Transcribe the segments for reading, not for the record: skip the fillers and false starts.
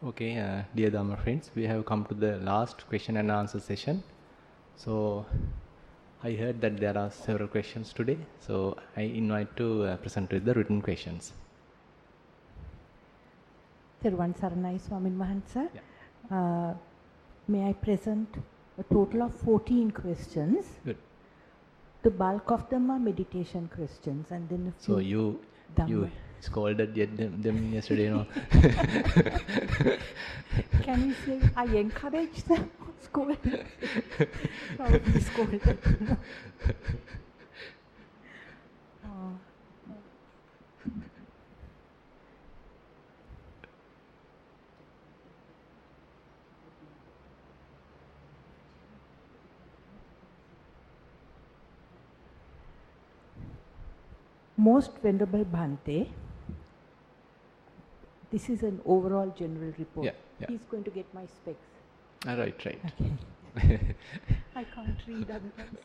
Okay, dear Dhamma friends, we have come to the last question and answer session. So, I heard that there are several questions today, so I invite to present with the written questions. Thero Saranai Swamin Mahansa. Yeah. May I present a total of 14 questions? Good. The bulk of them are meditation questions, and then a few. So you scolded them yesterday, you know. Can you say I encouraged them? Scolded. Probably scolded. Most Venerable Bhante, this is an overall general report. Yeah. He's going to get my specs. Right. Okay. I can't read otherwise.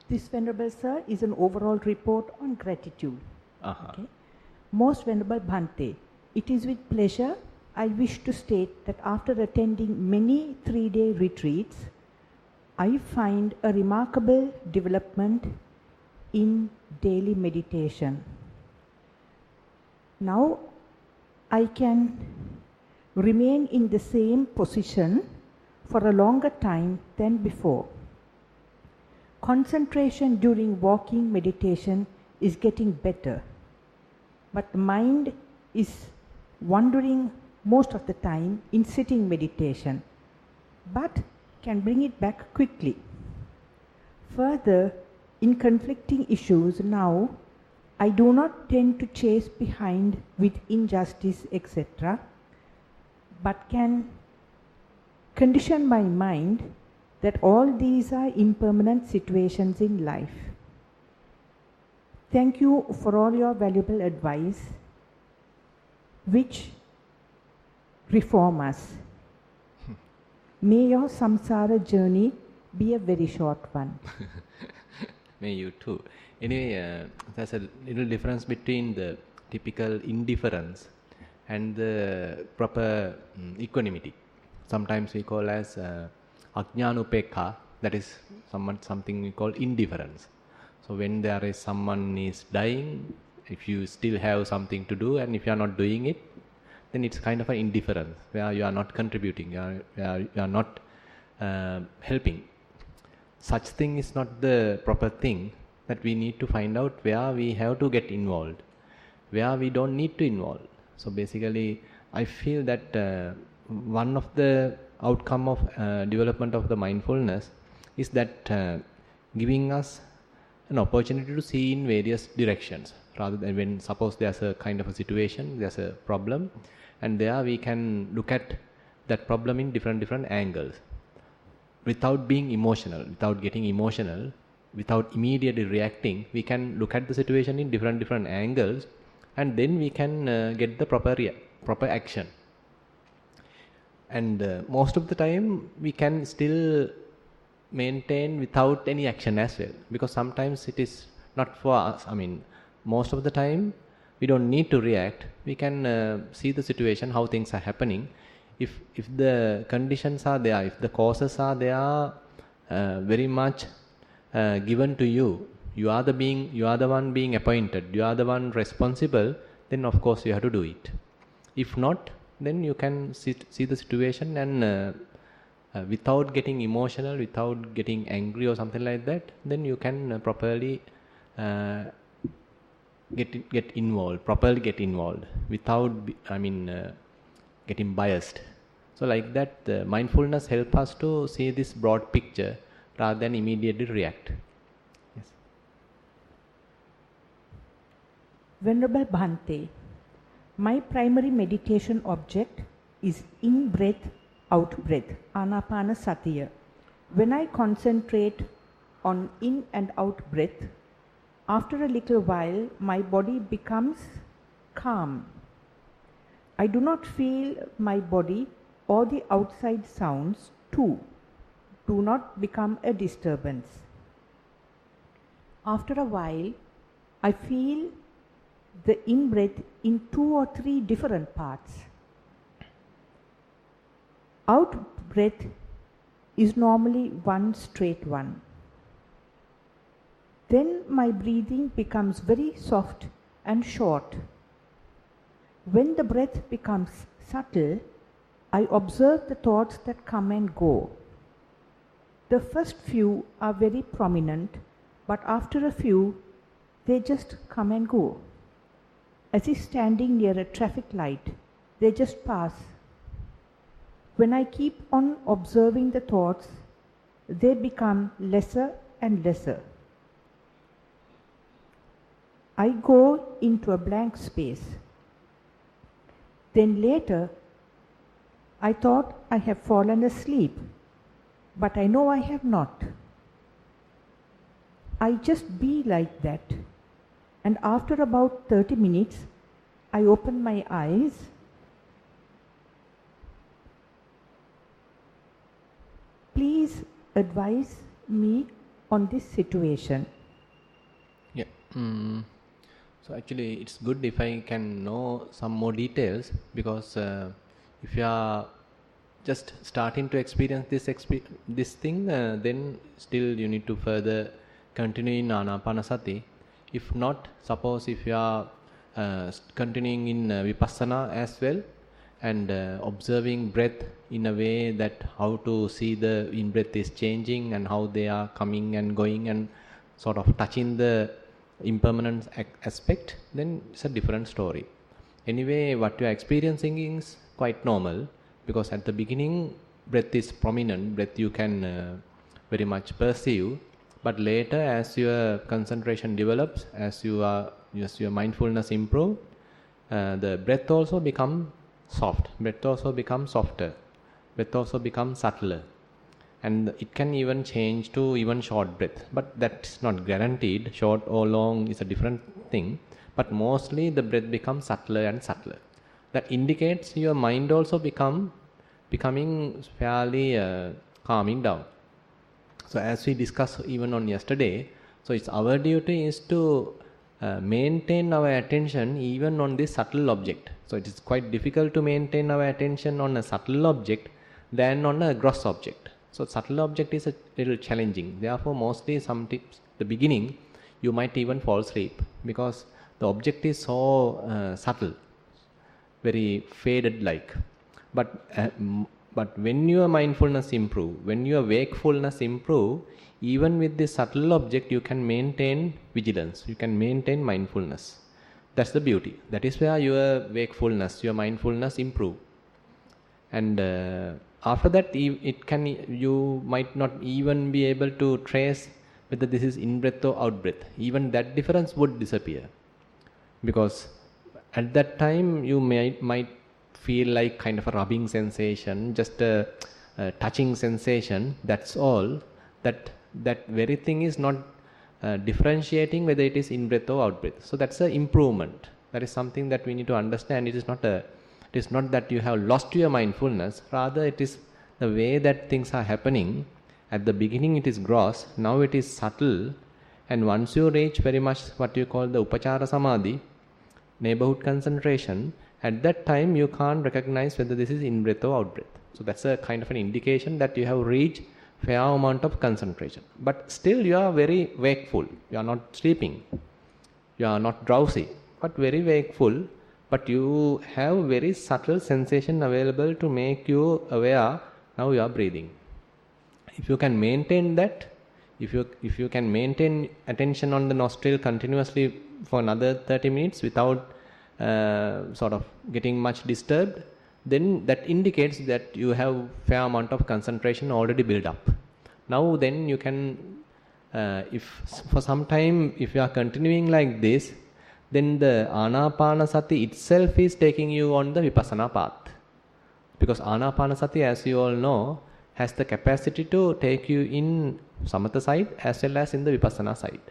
This Venerable Sir is an overall report on gratitude. Okay. Most Venerable Bhante, it is with pleasure I wish to state that after attending many 3-day retreats, I find a remarkable development in daily meditation. Now I can remain in the same position for a longer time than before. Concentration during walking meditation is getting better, but the mind is wandering most of the time in sitting meditation, but can bring it back quickly. Further, in conflicting issues now, I do not tend to chase behind with injustice, etc., but can condition my mind that all these are impermanent situations in life. Thank you for all your valuable advice, which reform us. May your samsara journey be a very short one. May you too. Anyway, there's a little difference between the typical indifference and the proper equanimity. Sometimes we call as Ajnanupekha, that is something we call indifference. So when there is someone is dying, if you still have something to do and if you are not doing it, then it's kind of an indifference where you are not contributing, you are not helping. Such thing is not the proper thing, that we need to find out where we have to get involved, where we don't need to involve. So basically, I feel that one of the outcome of development of the mindfulness is that giving us an opportunity to see in various directions, rather than when suppose there's a kind of a situation, there's a problem, and there we can look at that problem in different angles without being emotional, without getting emotional, without immediately reacting. We can look at the situation in different angles, and then we can get the proper action. And most of the time we can still maintain without any action as well, because sometimes it is not for us. I mean, most of the time we don't need to react. We can see the situation, how things are happening. If the conditions are there, if the causes are there, very much given to you, you are the one being appointed, you are the one responsible, then of course you have to do it. If not, then you can see the situation and without getting emotional, without getting angry or something like that, then you can properly get involved without getting biased. So like that, the mindfulness helps us to see this broad picture rather than immediately react. Yes. Venerable Bhante, my primary meditation object is in-breath, out-breath, Anapana Satiya. When I concentrate on in and out breath, After a little while, my body becomes calm. I do not feel my body or the outside sounds too do not become a disturbance. After a while, I feel the in-breath in 2 or 3 different parts. Out-breath is normally one straight one. Then my breathing becomes very soft and short. When the breath becomes subtle, I observe the thoughts that come and go. The first few are very prominent, but after a few, they just come and go. As if standing near a traffic light, they just pass. When I keep on observing the thoughts, they become lesser and lesser. I go into a blank space. Then later, I thought I have fallen asleep, but I know I have not. I just be like that, and after about 30 minutes, I open my eyes. Please advise me on this situation. Yeah. So actually, it's good if I can know some more details, because if you are just starting to experience this thing, then still you need to further continue in Anapanasati. If not, suppose if you are continuing in Vipassana as well, and observing breath in a way that how to see the in-breath is changing and how they are coming and going and sort of touching the impermanent aspect, then it's a different story. Anyway, what you are experiencing is quite normal, because at the beginning breath is prominent, breath you can very much perceive, but later as your concentration develops, as your mindfulness improve, the breath also become soft, breath also becomes softer, breath also becomes subtler, and it can even change to even short breath, but that's not guaranteed. Short or long is a different thing, but mostly the breath becomes subtler and subtler. That indicates your mind also becoming fairly calming down. So as we discussed even on yesterday, so it's our duty is to maintain our attention even on this subtle object. So it is quite difficult to maintain our attention on a subtle object than on a gross object. So subtle object is a little challenging. Therefore, mostly some tips, the beginning, you might even fall asleep, because the object is so subtle, very faded like. But when your mindfulness improve, when your wakefulness improve, even with this subtle object, you can maintain vigilance, you can maintain mindfulness. That's the beauty. That is where your wakefulness, your mindfulness improve. And after that, you might not even be able to trace whether this is in-breath or out-breath. Even that difference would disappear, because at that time you might feel like kind of a rubbing sensation, just a touching sensation, that's all. That very thing is not differentiating whether it is in-breath or out-breath. So that's an improvement. That is something that we need to understand. It is not that you have lost your mindfulness, rather it is the way that things are happening. At the beginning it is gross, now it is subtle, and once you reach very much what you call the Upachara Samadhi, neighborhood concentration, at that time you can't recognize whether this is in-breath or out-breath. So that's a kind of an indication that you have reached fair amount of concentration. But still you are very wakeful, you are not sleeping, you are not drowsy, but very wakeful. But you have very subtle sensation available to make you aware, now you are breathing. If you can maintain that, if you can maintain attention on the nostril continuously for another 30 minutes without sort of getting much disturbed, then that indicates that you have fair amount of concentration already built up. Now then you can, if for some time, if you are continuing like this, then the Anapanasati itself is taking you on the Vipassana path. Because Anapanasati, as you all know, has the capacity to take you in Samatha side as well as in the Vipassana side.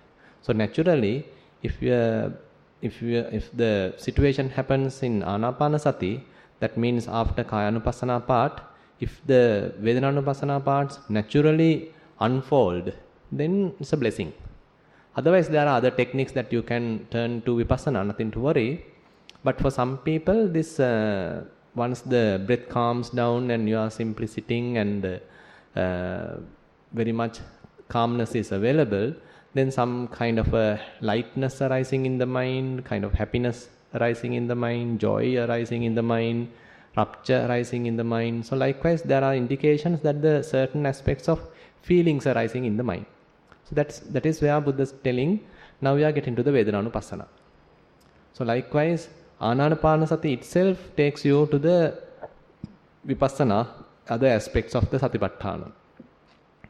So naturally, if the situation happens in Anapanasati, that means after Kayanupassana part, if the Vedanaupassana parts naturally unfold, then it's a blessing. Otherwise, there are other techniques that you can turn to Vipassana, nothing to worry. But for some people, this once the breath calms down and you are simply sitting and very much calmness is available, then some kind of a lightness arising in the mind, kind of happiness arising in the mind, joy arising in the mind, rapture arising in the mind. So likewise, there are indications that the certain aspects of feelings arising in the mind. So that is where Buddha is telling, now we are getting to the Vedananupassana. So likewise, Anapanasati itself takes you to the Vipassana, other aspects of the Satipatthana.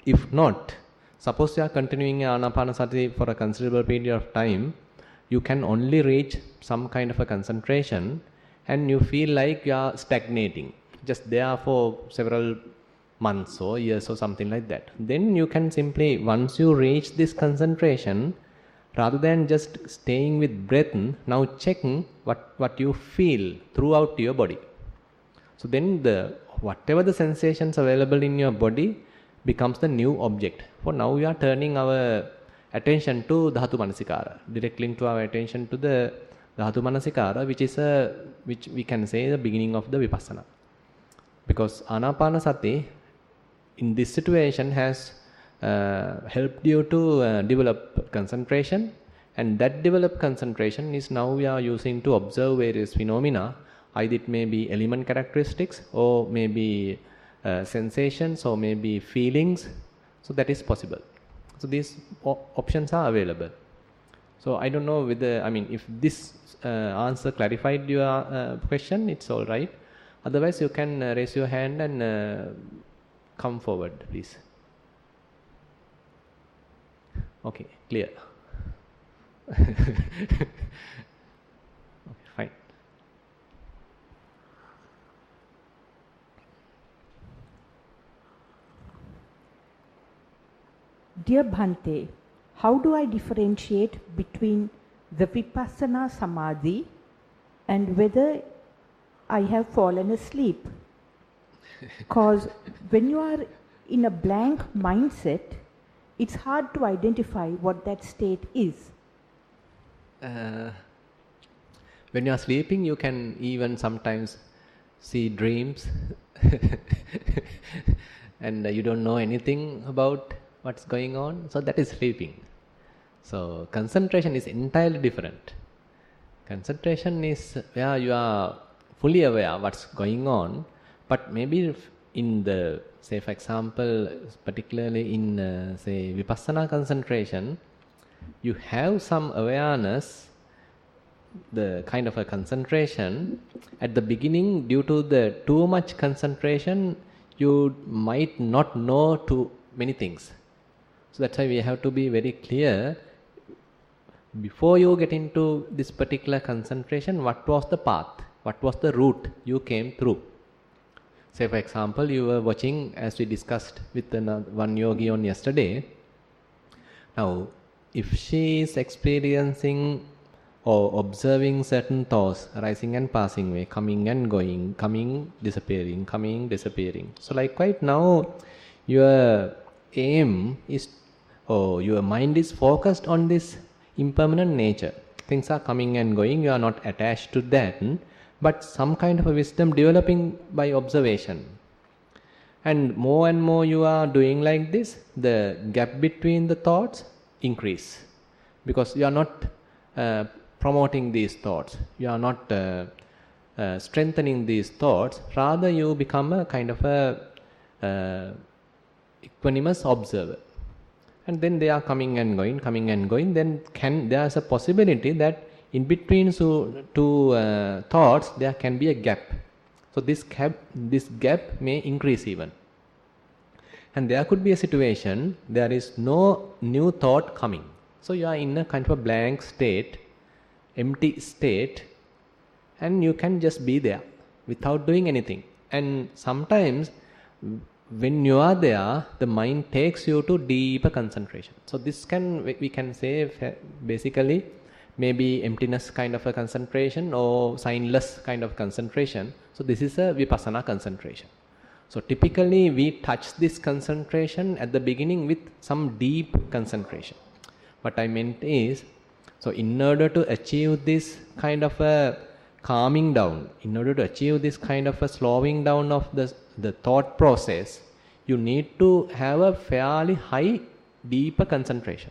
If not, suppose you are continuing Anapanasati for a considerable period of time, you can only reach some kind of a concentration and you feel like you are stagnating, just there for several months or years or something like that. Then you can simply, once you reach this concentration, rather than just staying with breath, now checking what you feel throughout your body. So then whatever the sensations available in your body becomes the new object. For now we are turning our attention to Dhatu Manasikara, directly into our attention to the Dhatu Manasikara, which we can say the beginning of the Vipassana. Because Anapanasati in this situation has helped you to develop concentration, and that developed concentration is now we are using to observe various phenomena. Either it may be element characteristics or maybe sensations or maybe feelings. So that is possible. So these options are available. So I don't know whether, if this answer clarified your question, it's all right. Otherwise you can raise your hand and come forward, please. Okay, clear. Okay, fine. Dear Bhante, how do I differentiate between the Vipassana Samadhi and whether I have fallen asleep? Because when you are in a blank mindset, it's hard to identify what that state is. When you are sleeping, you can even sometimes see dreams and you don't know anything about what's going on. So that is sleeping. So concentration is entirely different. Concentration is where you are fully aware what's going on, but maybe in the, say for example, particularly in say Vipassana concentration, you have some awareness, the kind of a concentration. At the beginning, due to the too much concentration, you might not know too many things. So that's why we have to be very clear, before you get into this particular concentration, what was the path, what was the route you came through. Say for example, you were watching, as we discussed with one yogi on yesterday. Now, if she is experiencing or observing certain thoughts arising and passing away, coming and going, coming, disappearing, coming, disappearing. So likewise now your aim is, or your mind is focused on this impermanent nature. Things are coming and going, you are not attached to that, but some kind of a wisdom developing by observation. And more you are doing like this, the gap between the thoughts increase, because you are not promoting these thoughts, you are not strengthening these thoughts, rather you become a kind of a equanimous observer. And then they are coming and going, then there is a possibility that in between two thoughts there can be a gap. So this gap may increase even. And there could be a situation, there is no new thought coming. So you are in a kind of a blank state, empty state, and you can just be there without doing anything. And sometimes when you are there, the mind takes you to deeper concentration. So this we can say basically maybe emptiness kind of a concentration or signless kind of concentration. So this is a vipassana concentration. So typically we touch this concentration at the beginning with some deep concentration. What I meant is, so in order to achieve this kind of a calming down, in order to achieve this kind of a slowing down of the thought process, you need to have a fairly high, deeper concentration.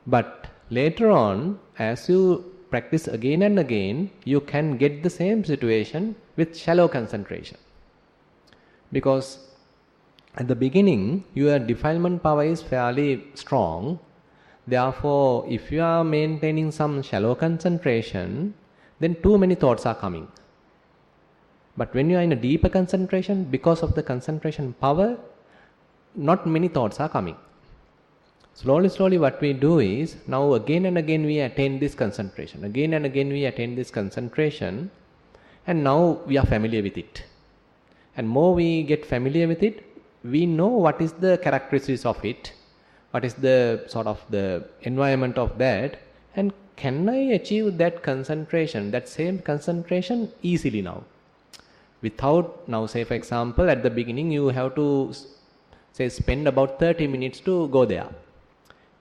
But later on, as you practice again and again, you can get the same situation with shallow concentration. Because at the beginning, your defilement power is fairly strong. Therefore, if you are maintaining some shallow concentration, then too many thoughts are coming. But when you are in a deeper concentration, because of the concentration power, not many thoughts are coming. Slowly what we do is, now again and again we attain this concentration. Again and again we attain this concentration, and now we are familiar with it. And more we get familiar with it, we know what is the characteristics of it, what is the sort of the environment of that, and can I achieve that concentration, that same concentration easily now? Without, now say for example, at the beginning you have to say spend about 30 minutes to go there.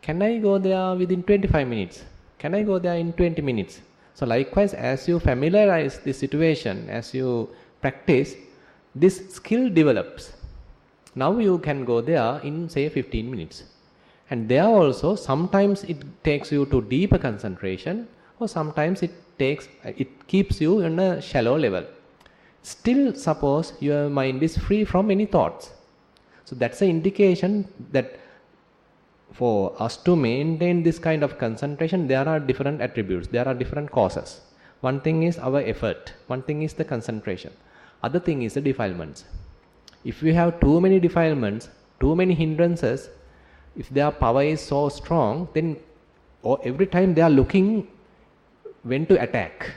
Can I go there within 25 minutes? Can I go there in 20 minutes? So likewise, as you familiarize the situation, as you practice, this skill develops. Now you can go there in say 15 minutes. And there also sometimes it takes you to deeper concentration, or sometimes it keeps you in a shallow level. Still suppose your mind is free from any thoughts. So that's an indication that for us to maintain this kind of concentration, there are different attributes, there are different causes. One thing is our effort, one thing is the concentration. Other thing is the defilements. If we have too many defilements, too many hindrances, if their power is so strong, then every time they are looking when to attack.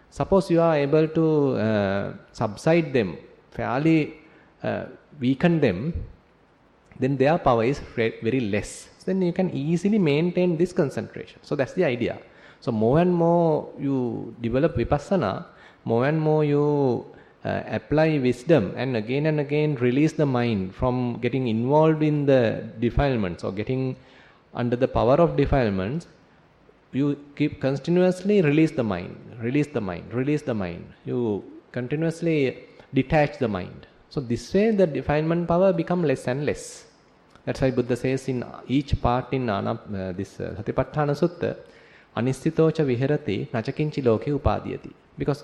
Suppose you are able to subside them, fairly weaken them, then their power is very less. Then you can easily maintain this concentration. So that's the idea. So more and more you develop vipassana, more and more you apply wisdom, and again release the mind from getting involved in the defilements or getting under the power of defilements. You keep continuously release the mind. You continuously detach the mind. So this way the defilement power become less and less. That's why Buddha says in each part in this Satipatthana Sutta, Anissitocha viharati nachakinchi loke upadiyati. Because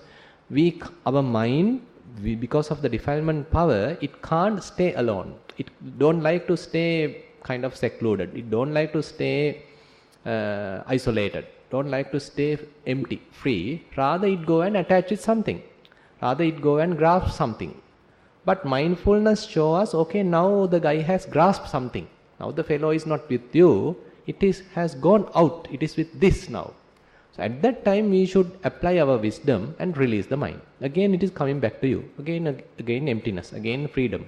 our mind, because of the defilement power, it can't stay alone. It don't like to stay kind of secluded. It don't like to stay isolated. Don't like to stay empty, free. Rather it go and attach with something. Rather it go and grasp something. But mindfulness shows us, okay, now the guy has grasped something. Now the fellow is not with you. Has gone out. It is with this now. So at that time we should apply our wisdom and release the mind. Again it is coming back to you. Again emptiness. Again freedom.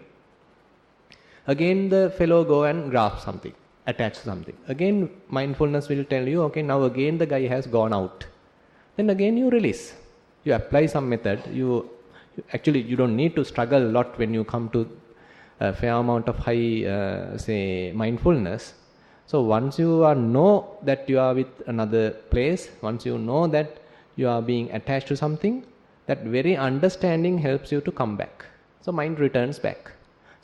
Again the fellow go and grasp something. Attach something. Again mindfulness will tell you, okay, now again the guy has gone out. Then again you release. You apply some method. Actually you don't need to struggle a lot when you come to a fair amount of high say mindfulness. So once you know that you are with another place, once you know that you are being attached to something, that very understanding helps you to come back. So mind returns back.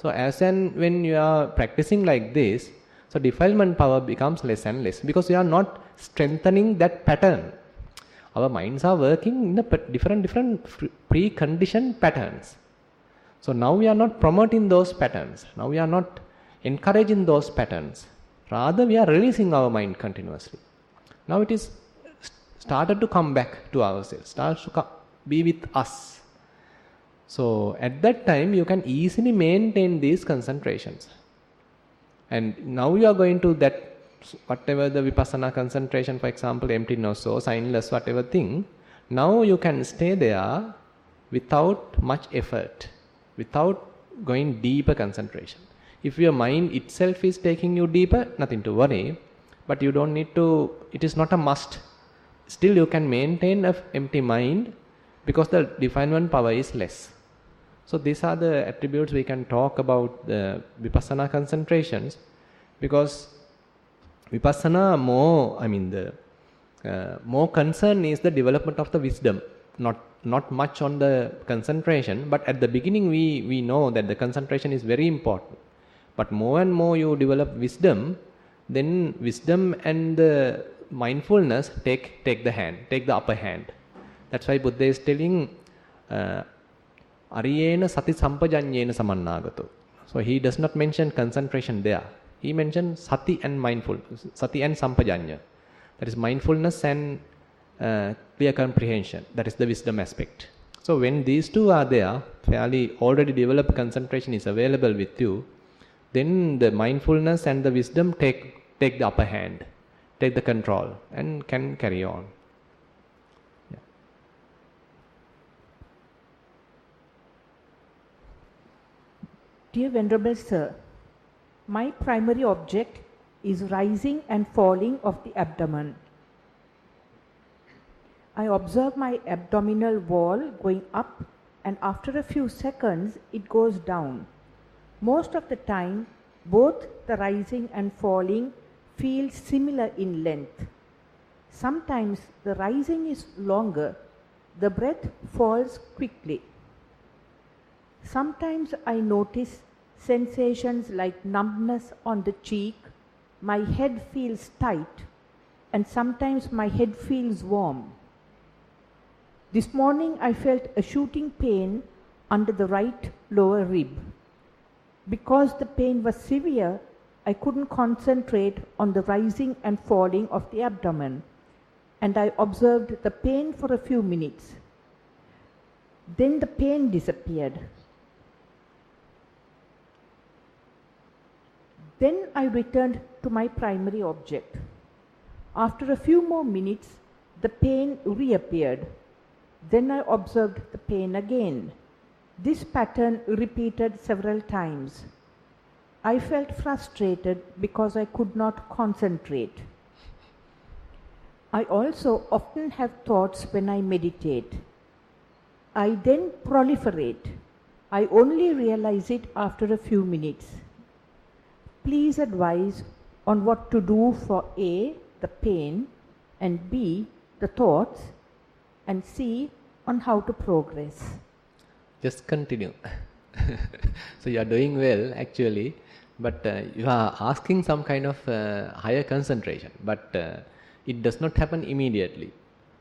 So as and when you are practicing like this, so defilement power becomes less and less, because you are not strengthening that pattern. Our minds are working in different preconditioned patterns. So now we are not promoting those patterns. Now we are not encouraging those patterns. Rather we are releasing our mind continuously. Now it is started to come back to ourselves, starts to be with us. So at that time you can easily maintain these concentrations. And now you are going to that, whatever the vipassana concentration, for example, emptiness or signless, whatever thing, now you can stay there without much effort, without going deeper concentration. If your mind itself is taking you deeper, nothing to worry, but you don't need to, it is not a must. Still you can maintain an empty mind because the definement power is less. So these are the attributes we can talk about the vipassana concentrations, because vipassana more concern is the development of the wisdom, not much on the concentration. But at the beginning we know that the concentration is very important. But more and more you develop wisdom, then wisdom and the mindfulness take the upper hand. That's why Buddha is telling Ariyena sati sampajanyena samannagato. So he does not mention concentration there. He mentions sati and sampajanya. That is mindfulness and clear comprehension. That is the wisdom aspect. So when these two are there, fairly already developed concentration is available with you, then the mindfulness and the wisdom take the upper hand, take the control, and can carry on. Yeah. Dear Venerable Sir, my primary object is rising and falling of the abdomen. I observe my abdominal wall going up, and after a few seconds it goes down. Most of the time, both the rising and falling feel similar in length. Sometimes the rising is longer, the breath falls quickly. Sometimes I notice sensations like numbness on the cheek, my head feels tight, and sometimes my head feels warm. This morning I felt a shooting pain under the right lower rib. Because the pain was severe, I couldn't concentrate on the rising and falling of the abdomen, and I observed the pain for a few minutes. Then the pain disappeared. Then I returned to my primary object. After a few more minutes, the pain reappeared. Then I observed the pain again. This pattern repeated several times. I felt frustrated because I could not concentrate. I also often have thoughts when I meditate. I then proliferate. I only realize it after a few minutes. Please advise on what to do for A, the pain, and B, the thoughts, and C, on how to progress. Just continue. So you are doing well actually, but you are asking some kind of higher concentration, but it does not happen immediately.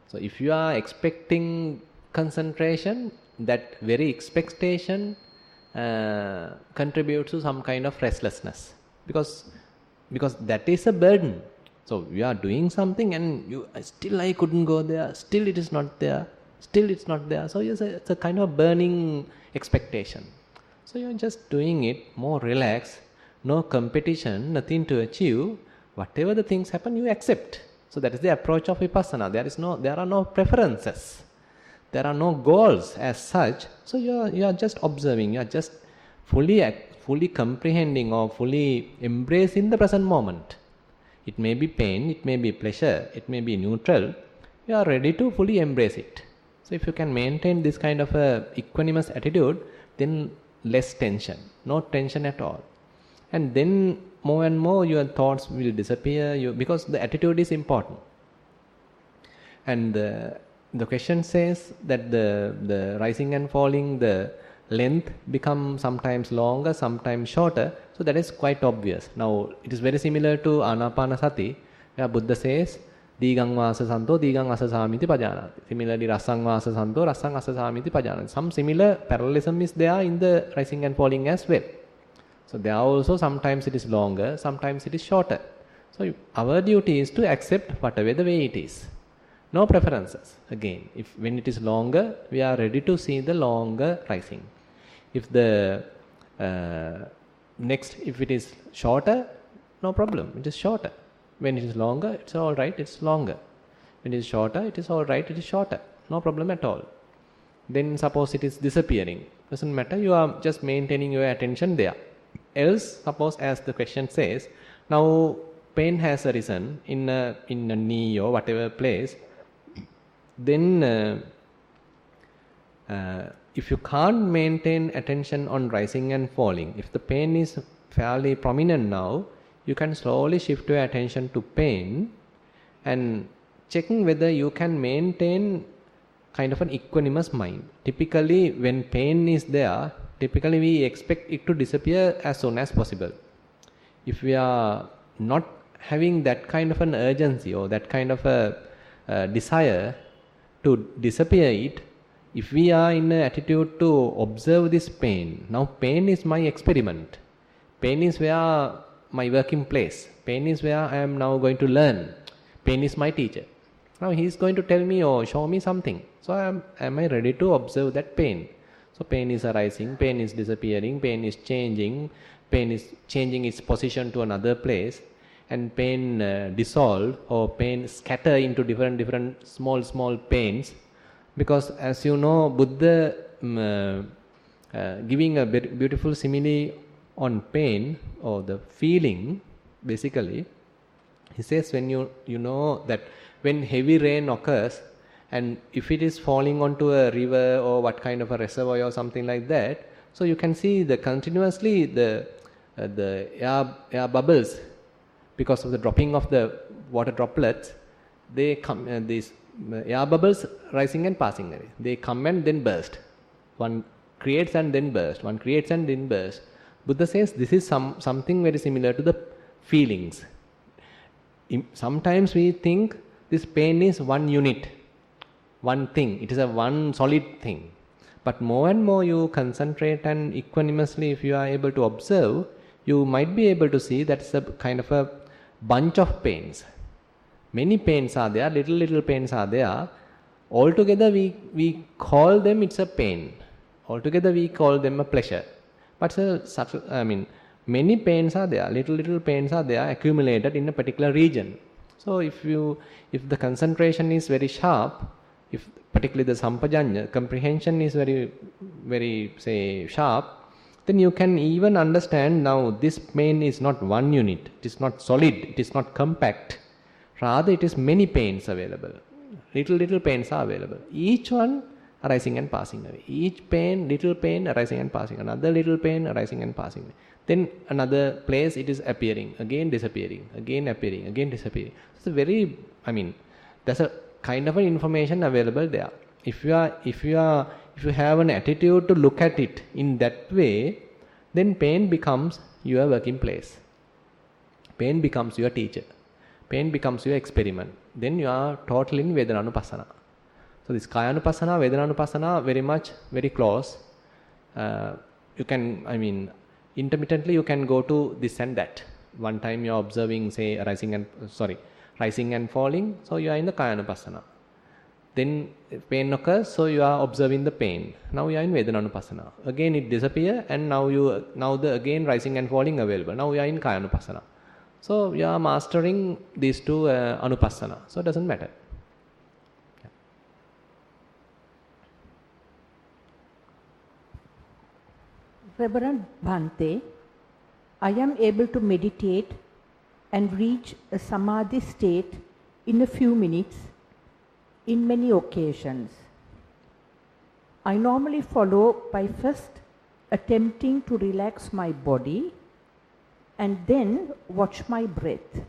So if you are expecting concentration, that very expectation contributes to some kind of restlessness, because that is a burden. So you are doing something and you still, I couldn't go there, still it is not there, still it's not there. So it's a kind of burning expectation. So you're just doing it more relaxed, no competition, nothing to achieve. Whatever the things happen, you accept. So that is the approach of vipassana. There are no preferences, there are no goals as such. So you are just observing, you are just fully comprehending or fully embracing the present moment. It may be pain, it may be pleasure, it may be neutral. You are ready to fully embrace it. So if you can maintain this kind of a equanimous attitude, then less tension, no tension at all. And then more and more your thoughts will disappear, because the attitude is important. And the question says that the rising and falling, the length become sometimes longer, sometimes shorter. So that is quite obvious. Now it is very similar to Anapanasati, where Buddha says, Digang vasa santo, digang asasamiti pajanati. Similarly, rasang vasa santo, rasang asasamiti pajanati. Some similar parallelism is there in the rising and falling as well. So there also sometimes it is longer, sometimes it is shorter. So our duty is to accept whatever the way it is. No preferences. Again, when it is longer, we are ready to see the longer rising. If the if it is shorter, no problem, it is shorter. When it is longer, it's alright, it's longer. When it is shorter, it is alright, it is shorter. No problem at all. then suppose it is disappearing. Doesn't matter, you are just maintaining your attention there. Else, suppose as the question says, now pain has arisen in a knee or whatever place, then if you can't maintain attention on rising and falling, if the pain is fairly prominent now, you can slowly shift your attention to pain and checking whether you can maintain kind of an equanimous mind. Typically, when pain is there, typically we expect it to disappear as soon as possible. If we are not having that kind of an urgency or that kind of a desire to disappear it, if we are in an attitude to observe this pain, now pain is my experiment. Pain is where my working place. Pain is where I am now going to learn. Pain is my teacher. Now he is going to tell me or show me something. So am I ready to observe that pain? So pain is arising, pain is disappearing, pain is changing its position to another place, and pain dissolve or pain scatter into different small pains. Because as you know, Buddha giving a beautiful simile on pain or the feeling, basically, he says when you know that when heavy rain occurs and if it is falling onto a river or what kind of a reservoir or something like that, so you can see continuously the air bubbles because of the dropping of the water droplets. They come, these air bubbles rising and passing away. They come and then burst. One creates and then burst. One creates and then burst. Buddha says this is something very similar to the feelings. Sometimes we think this pain is one unit, one thing. It is a one solid thing. But more and more you concentrate and equanimously, if you are able to observe, you might be able to see that's a kind of a bunch of pains. Many pains are there, little pains are there. Altogether we call them it's a pain. Altogether we call them a pleasure. But many pains are there, little pains are there accumulated in a particular region. So if the concentration is very sharp, if particularly the sampajanya, comprehension is very say sharp, then you can even understand now this pain is not one unit, it is not solid, it is not compact. Rather it is many pains available. Little pains are available. Each one arising and passing away. Each pain, little pain arising and passing. Another little pain arising and passing away. Then another place it is appearing, again disappearing, again appearing, again disappearing. It's a very, there's a kind of an information available there. If you have an attitude to look at it in that way, then pain becomes your working place. Pain becomes your teacher. Pain becomes your experiment. Then you are totally in Vedananupassana. So this Kayanupassana, Vedananupassana, very close. You can, intermittently you can go to this and that. One time you are observing, say, rising and falling, so you are in the Kayanupassana. Then pain occurs, so you are observing the pain. Now you are in Vedananupassana. Again it disappears, and now the again rising and falling available. Now you are in Kayanupassana. So you are mastering these two anupassana. So it doesn't matter. Reverend Bhante, I am able to meditate and reach a samadhi state in a few minutes in many occasions. I normally follow by first attempting to relax my body and then watch my breath.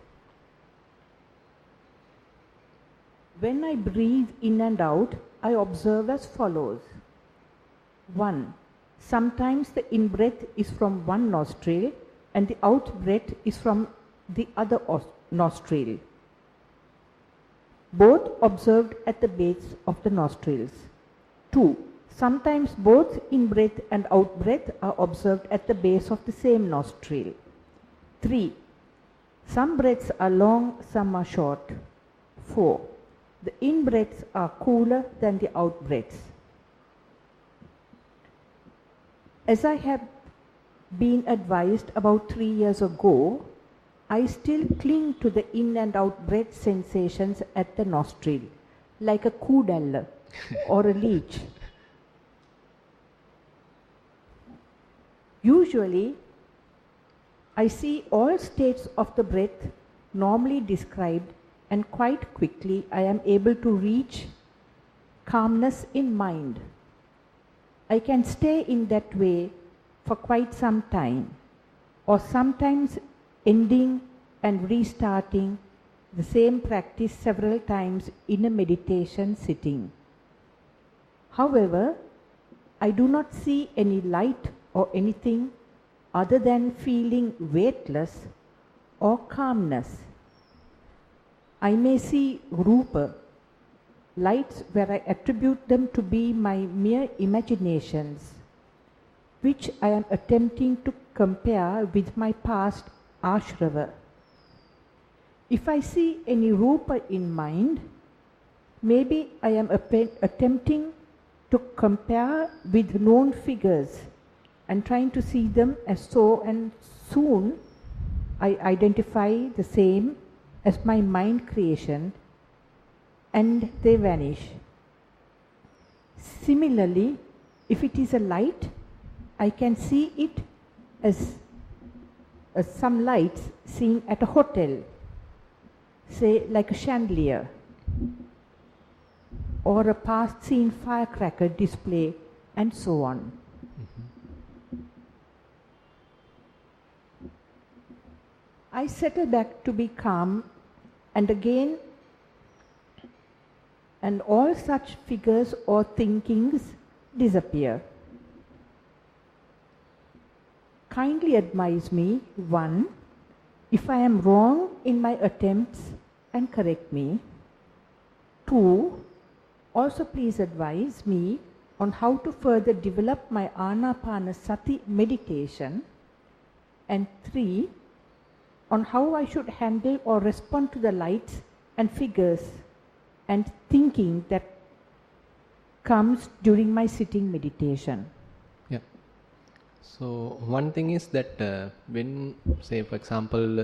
When I breathe in and out, I observe as follows. 1. Sometimes the in-breath is from one nostril and the out-breath is from the other nostril. Both observed at the base of the nostrils. 2. Sometimes both in-breath and out-breath are observed at the base of the same nostril. 3. Some breaths are long, some are short. 4. The in-breaths are cooler than the out-breaths. As I have been advised about 3 years ago, I still cling to the in and out breath sensations at the nostril, like a kudella or a leech. Usually, I see all states of the breath normally described, and quite quickly I am able to reach calmness in mind. I can stay in that way for quite some time, or sometimes ending and restarting the same practice several times in a meditation sitting. However, I do not see any light or anything other than feeling weightless or calmness. I may see rupa, lights where I attribute them to be my mere imaginations, which I am attempting to compare with my past ashrava. If I see any rupa in mind, maybe I am attempting to compare with known figures and trying to see them as so, and soon I identify the same as my mind creation and they vanish. Similarly, if it is a light, I can see it as some lights seen at a hotel, say like a chandelier, or a past scene firecracker display, and so on. I settle back to be calm, and again, and all such figures or thinkings disappear. Kindly advise me, 1, if I am wrong in my attempts, and correct me. 2, also please advise me on how to further develop my Anapanasati meditation. And 3, on how I should handle or respond to the lights and figures and thinking that comes during my sitting meditation. Yeah. So one thing is that when, say for example,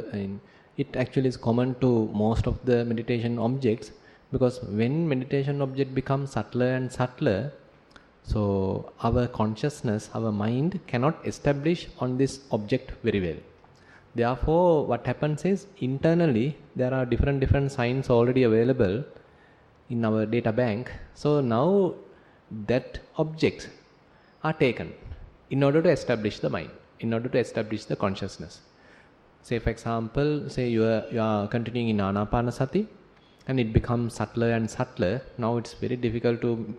it actually is common to most of the meditation objects, because when meditation object becomes subtler and subtler, so our consciousness, our mind cannot establish on this object very well. Therefore, what happens is, internally there are different signs already available in our data bank. So now that objects are taken in order to establish the mind, in order to establish the consciousness. Say for example, say you are continuing in Anapanasati and it becomes subtler and subtler. Now it's very difficult to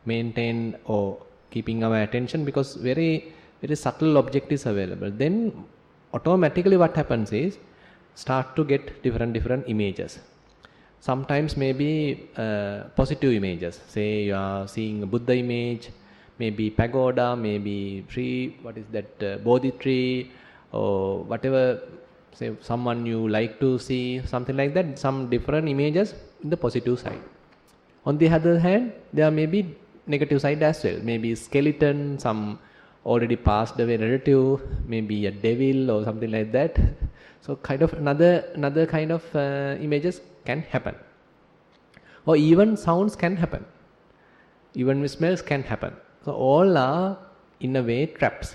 maintain or keeping our attention, because very subtle object is available. Then automatically what happens is, start to get different images. Sometimes maybe positive images. Say you are seeing a Buddha image, maybe pagoda, maybe tree, what is that, Bodhi tree, or whatever, say someone you like to see, something like that, some different images in the positive side. On the other hand, there may be negative side as well, maybe skeleton, some already passed away relative, maybe a devil or something like that. So kind of another kind of images can happen, or even sounds can happen, even smells can happen. So all are in a way traps,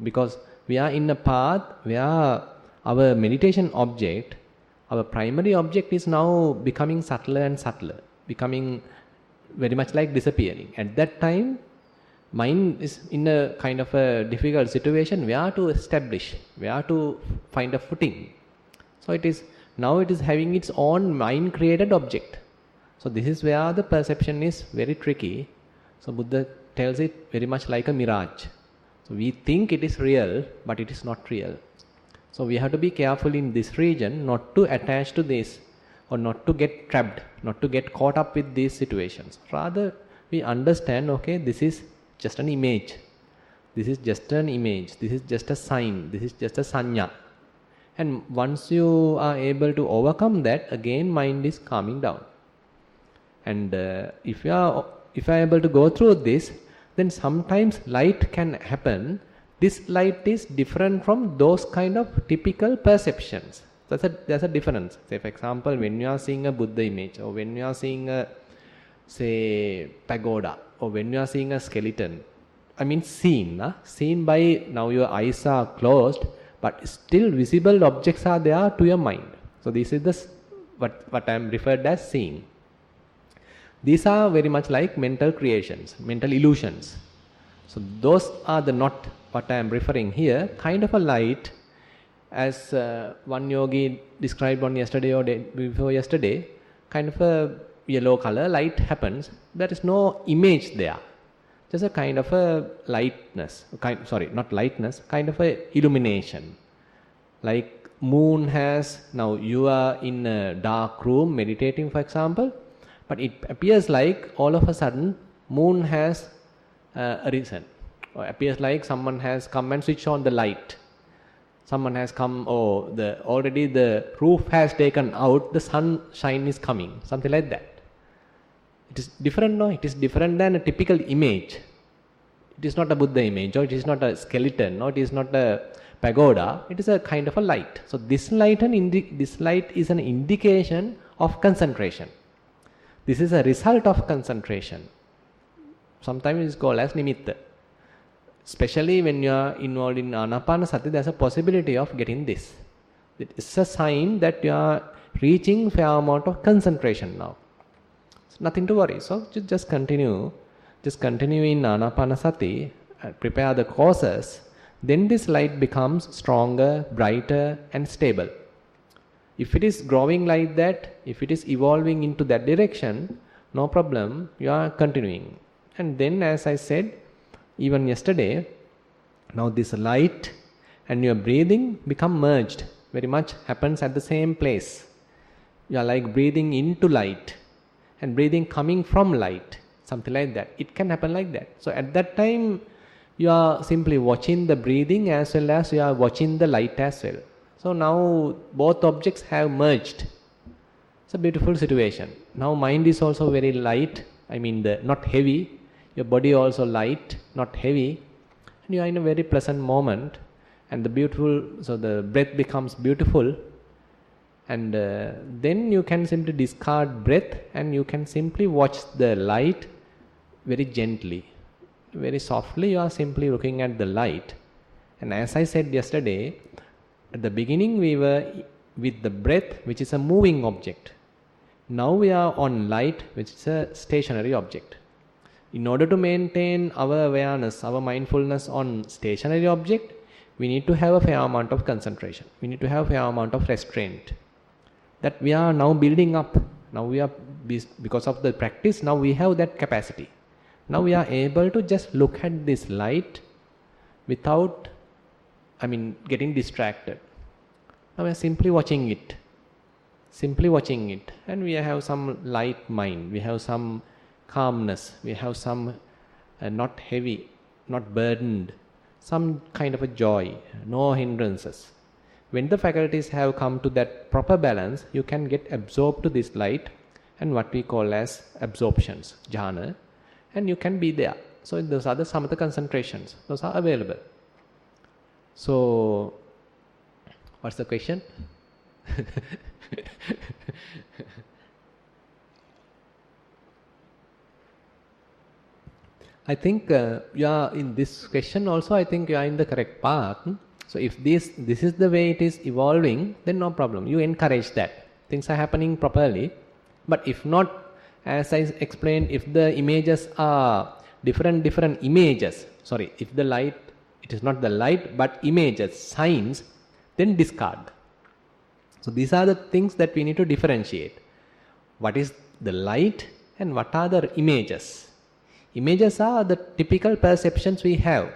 because we are in a path where our meditation object, our primary object, is now becoming subtler and subtler, becoming very much like disappearing. At that time, mind is in a kind of a difficult situation where to establish, where to find a footing. So it is having its own mind created object. So this is where the perception is very tricky. So Buddha tells it very much like a mirage. So we think it is real, but it is not real. So we have to be careful in this region not to attach to this, or not to get trapped, not to get caught up with these situations. Rather, we understand, okay, this is just an image. This is just an image. This is just a sign. This is just a sanya. And once you are able to overcome that, again mind is calming down. And if you are able to go through this, then sometimes light can happen. This light is different from those kind of typical perceptions. There's a difference. Say for example, when you are seeing a Buddha image, or when you are seeing a, say, pagoda, or when you are seeing a skeleton, I mean seen. Seen by, now your eyes are closed, but still visible objects are there to your mind. So this is what I am referred as seeing. These are very much like mental creations, mental illusions. So those are the not what I am referring here. Kind of a light, as one yogi described on yesterday or day before yesterday, kind of a yellow color light happens. There is no image there. Just a kind of a lightness, not lightness, kind of a illumination. Like moon has, now you are in a dark room meditating, for example, but it appears like all of a sudden moon has arisen, or appears like someone has come and switched on the light. Someone has come, already the roof has taken out, the sunshine is coming, something like that. It is different, no? It is different than a typical image. It is not a Buddha image, or it is not a skeleton, or it is not a pagoda. It is a kind of a light. So this light is an indication of concentration. This is a result of concentration. Sometimes it is called as nimitta. Especially when you are involved in anapanasati, there is a possibility of getting this. It is a sign that you are reaching fair amount of concentration now. Nothing to worry. So just continue. Just continue in anapanasati, prepare the causes. Then this light becomes stronger, brighter and stable. If it is growing like that, if it is evolving into that direction, no problem, you are continuing. And then, as I said, even yesterday, now this light and your breathing become merged. Very much happens at the same place. You are like breathing into light and breathing coming from light, something like that. It can happen like that. So at that time, you are simply watching the breathing as well as you are watching the light as well. So now both objects have merged. It's a beautiful situation. Now mind is also very light, not heavy. Your body also light, not heavy. And you are in a very pleasant moment. And the breath becomes beautiful. And then you can simply discard breath and you can simply watch the light very gently. Very softly you are simply looking at the light. And as I said yesterday, at the beginning we were with the breath, which is a moving object. Now we are on light, which is a stationary object. In order to maintain our awareness, our mindfulness on stationary object, we need to have a fair amount of concentration. We need to have a fair amount of restraint. That we are now building up. Now we are, because of the practice, now we have that capacity. Now we are able to just look at this light without, getting distracted. Now we are simply watching it. And we have some light mind. We have some calmness. We have some not heavy, not burdened. Some kind of a joy, no hindrances. When the faculties have come to that proper balance, you can get absorbed to this light and what we call as absorptions, jhana, and you can be there. So those are the samatha concentrations. Those are available. So, what's the question? I think you are in this question also, I think you are in the correct path. So if this is the way it is evolving, then no problem. You encourage that. Things are happening properly. But if not, as I explained, if the images are different images, if the light, it is not the light but images, signs, then discard. So these are the things that we need to differentiate. What is the light and what are the images? Images are the typical perceptions we have.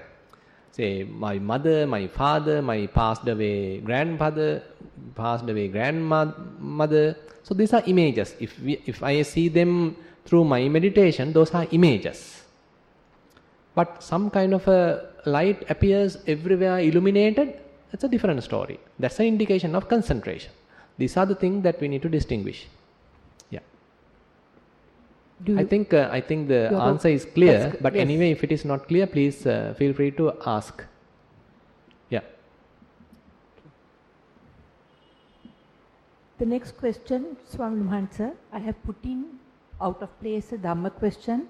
Say, my mother, my father, my passed away grandfather, passed away grandmother. So these are images. If I see them through my meditation, those are images. But some kind of a light appears everywhere illuminated, that's a different story. That's an indication of concentration. These are the things that we need to distinguish. Yeah. I think the answer is clear, but yes. Anyway, if it is not clear, please feel free to ask. Yeah. The next question, Swami Mahan sir, I have put in out of place a Dhamma question.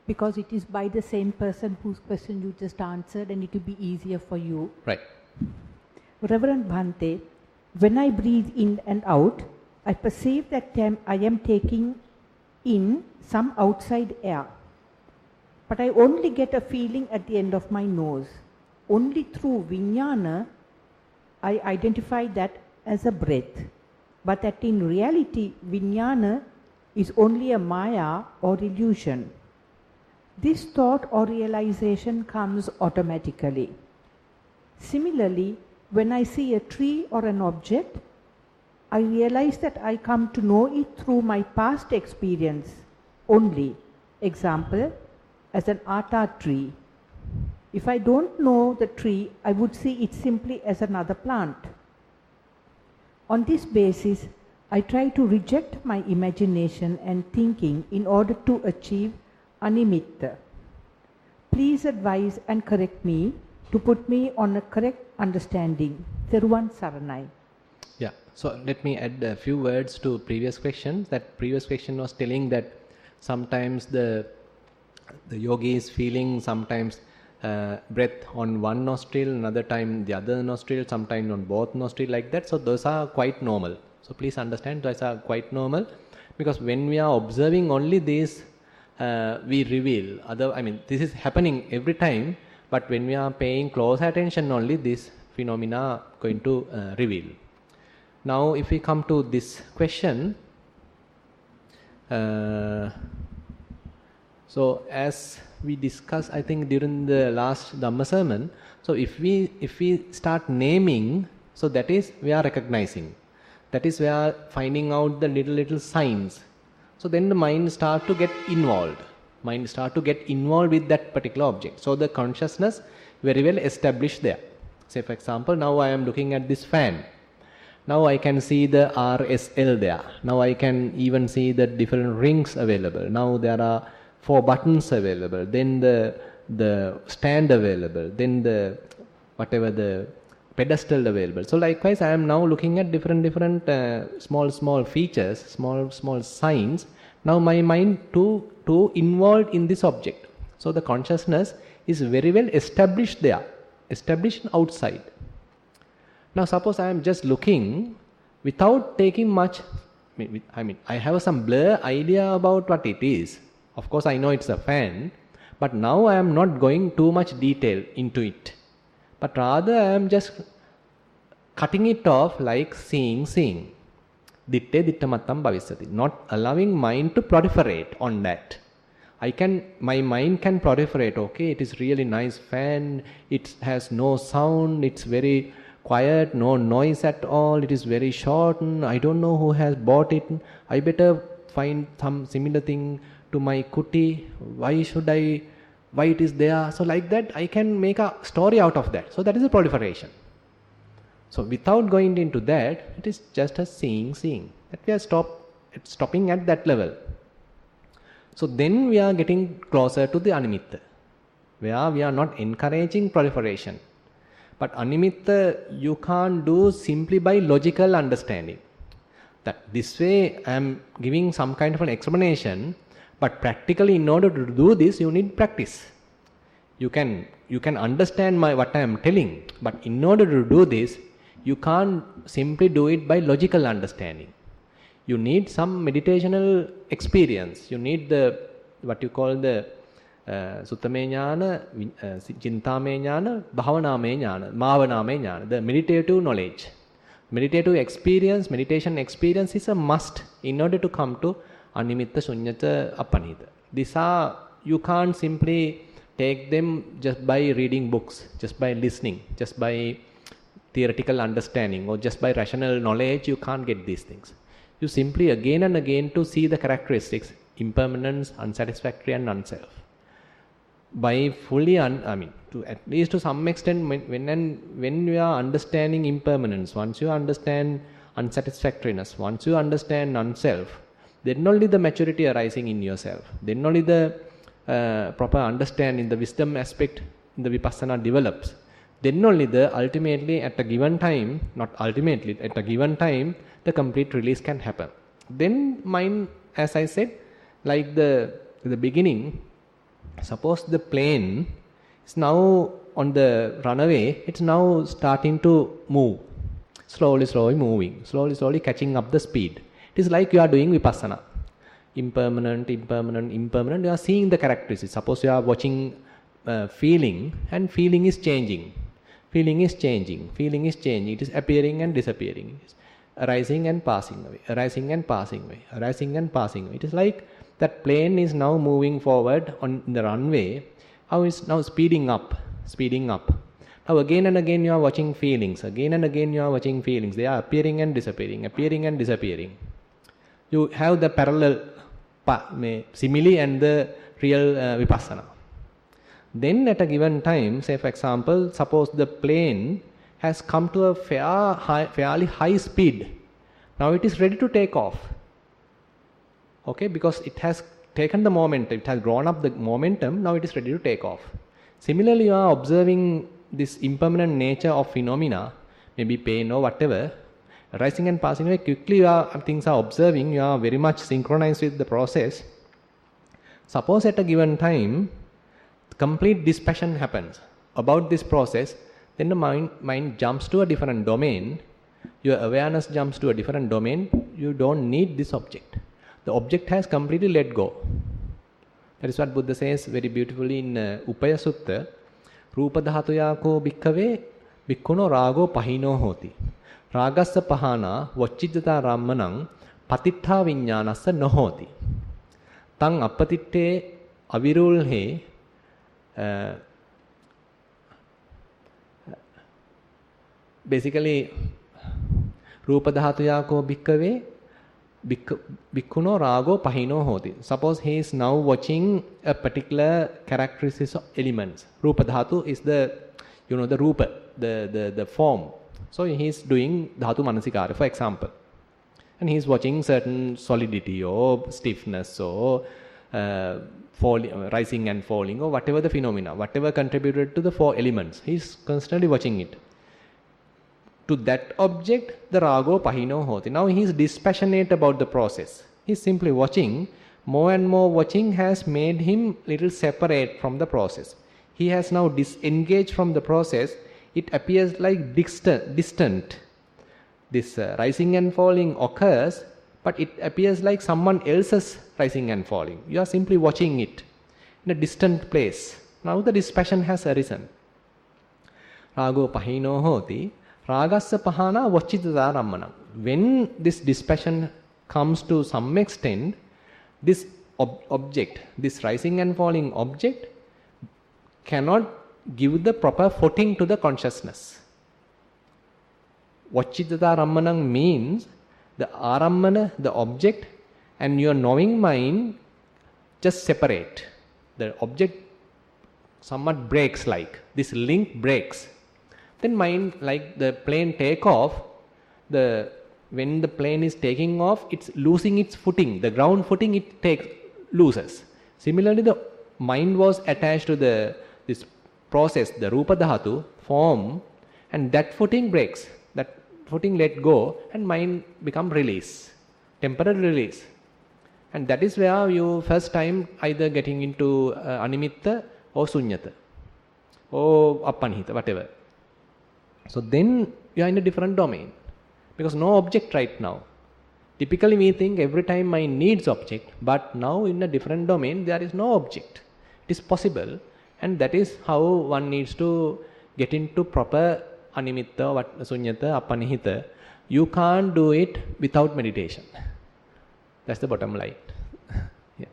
because it is by the same person whose question you just answered, and it will be easier for you. Right. Reverend Bhante, when I breathe in and out, I perceive that I am taking in some outside air. But I only get a feeling at the end of my nose. Only through Vijnana, I identify that as a breath. But that in reality, Vijnana is only a Maya or illusion. This thought or realization comes automatically. Similarly, when I see a tree or an object, I realize that I come to know it through my past experience only. Example, as an atta tree. If I don't know the tree, I would see it simply as another plant. On this basis, I try to reject my imagination and thinking in order to achieve animitta. Please advise and correct me to put me on a correct understanding. Theruvan Saranai. Yeah, so let me add a few words to previous questions. That previous question was telling that sometimes the yogi is feeling sometimes breath on one nostril, another time the other nostril, sometimes on both nostril, like that. So those are quite normal. So please understand, those are quite normal, because when we are observing only these, we reveal. This is happening every time, but when we are paying close attention only, this phenomena are going to reveal. Now if we come to this question, so as we discussed, I think during the last Dhamma sermon, so if we start naming, so that is we are recognizing, that is we are finding out the little signs. So then the mind start to get involved. Mind start to get involved with that particular object. So the consciousness very well established there. Say for example, now I am looking at this fan. Now I can see the RSL there. Now I can even see the different rings available. Now there are 4 buttons available. Then the stand available. Then the pedestal available. So likewise, I am now looking at different small features, small signs. Now my mind too involved in this object. So the consciousness is very well established there, established outside. Now suppose I am just looking without taking much, I have some blur idea about what it is. Of course I know it's a fan, but now I am not going too much detail into it. But rather I am just cutting it off like seeing. Ditte dittamattam bhavisati. Not allowing mind to proliferate on that. My mind can proliferate, okay, it is really nice fan, it has no sound, it's very quiet, no noise at all, it is very short, I don't know who has bought it, I better find some similar thing to my kuti, why it is there. So like that I can make a story out of that. So that is a proliferation. So without going into that, it is just a seeing. That we are stopping at that level. So then we are getting closer to the animitta, where we are not encouraging proliferation. But animitta you can't do simply by logical understanding. That this way I am giving some kind of an explanation, but practically in order to do this you need practice. You can understand what I am telling, but in order to do this, you can't simply do it by logical understanding. You need some meditational experience. You need what you call the Suttame Jnana, Chintame Jnana, Bhavaname Jnana, Mavaname Jnana, the meditative knowledge. Meditative experience, meditation experience is a must in order to come to Animitta, Sunyata, Apanita. These are, you can't simply take them just by reading books, just by listening, just by theoretical understanding, or just by rational knowledge. You can't get these things. You simply again and again to see the characteristics, impermanence, unsatisfactory and unself. By fully, to at least to some extent, when you are understanding impermanence, once you understand unsatisfactoriness, once you understand unself, then only the maturity arising in yourself, then only the proper understanding, the wisdom aspect in the vipassana develops. Then only ultimately at a given time, at a given time, the complete release can happen. Then mind, as I said, like the beginning, Suppose the plane is now on the runaway, it's now starting to move. Slowly moving, slowly catching up the speed. It is like you are doing vipassana. Impermanent, you are seeing the characteristics. Suppose you are watching feeling, and feeling is changing. Feeling is changing. It is appearing and disappearing. It is arising and passing away. It is like that plane is now moving forward on the runway. How is now speeding up. Now again and again you are watching feelings. They are appearing and disappearing. You have the parallel simile and the real vipassana. Then at a given time, say for example, suppose the plane has come to a fairly high speed. Now it is ready to take off. Okay, because it has taken the momentum, it has grown up the momentum, now it is ready to take off. Similarly, you are observing this impermanent nature of phenomena, maybe pain or whatever, rising and passing away. Quickly things are observing, you are very much synchronized with the process. Suppose at a given time, complete dispassion happens about this process, then the mind jumps to a different domain, your awareness jumps to a different domain, you don't need this object. The object has completely let go. That is what Buddha says very beautifully in Upaya Sutta. Rupa dhatuyako bhikkave bhikkhuno rago pahino hoti. Ragassa pahana vacchijata rammanang patittha viññānassa nohoti. Tang appatitte avirulhe basically Rupa dhatuyako bhikkave bhikkhuno rago pahino hoti. Suppose he is now watching a particular characteristics of elements. Rupa dhatu is the the rupa, the form. So he is doing dhatu manasikara, for example, and he is watching certain solidity or stiffness or rising and falling or whatever the phenomena, whatever contributed to the four elements. He is constantly watching it. To that object, the rago pahino hoti. Now he is dispassionate about the process. He is simply watching. More and more watching has made him little separate from the process. He has now disengaged from the process. It appears like distant. This rising and falling occurs, but it appears like someone else's rising and falling. You are simply watching it in a distant place. Now the dispassion has arisen. Rago pahino hoti. Ragassa pahana vacchitata rammanam. When this dispassion comes to some extent, this object, this rising and falling object, cannot give the proper footing to the consciousness. Vacchitata rammanam means the arammana, the object, and your knowing mind just separate. The object somewhat breaks, like this link breaks. Then mind, like the plane take off, when the plane is taking off, it's losing its footing. The ground footing it loses. Similarly, the mind was attached to this process, the rupa dhatu, form, and that footing breaks. That footing let go, and mind become release, temporary release. And that is where you first time either getting into animitta or sunyata or appanihita, whatever. So then you are in a different domain, because no object right now. Typically we think every time mind needs object, but now in a different domain there is no object. It is possible, and that is how one needs to get into proper animitta, sunyata, appanihita. You can't do it without meditation. That's the bottom line. Yeah.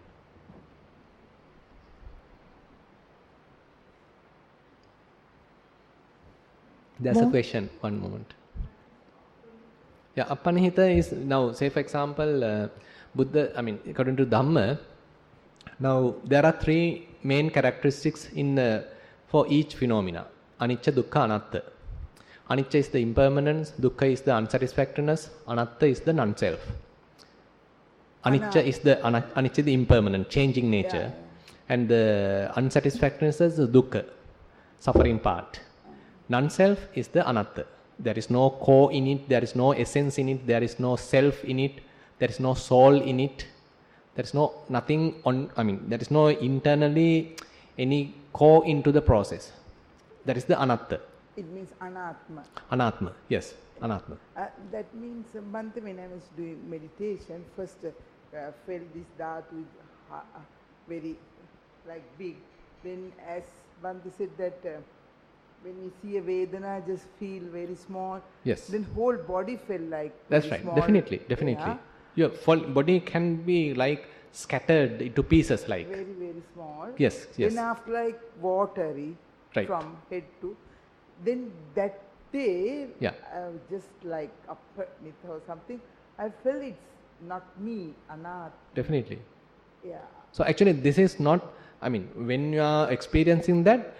That's a question. One moment. Yeah, appanihita is now, say for example, Buddha, according to Dhamma, now there are three main characteristics for each phenomena. Anicca, dukkha, anatta. Anicca is the impermanence, dukkha is the unsatisfactoriness, anatta is the non-self. Anicca is the impermanent, changing nature, and the unsatisfactoriness is the dukkha, suffering part. Non-self is the anatta. There is no core in it, there is no essence in it, there is no self in it, there is no soul in it. There is nothing on, there is no internally any core into the process. That is the anatta. It means anatma. Anatma, yes, anatma. That means, Bhante, when I was doing meditation, first felt this dhatu very like big. Then as Bhante said that when you see a Vedana, just feel very small. Yes. Then whole body felt like that's very right, small. definitely. Yeah. Your body can be like scattered into pieces like. Very, very small. Yes, yes. Then after like watery Right. from head to, then that day, Yeah. just like upper or something, I felt it's not me, Anat. Definitely. Yeah. So actually this is not, when you are experiencing that,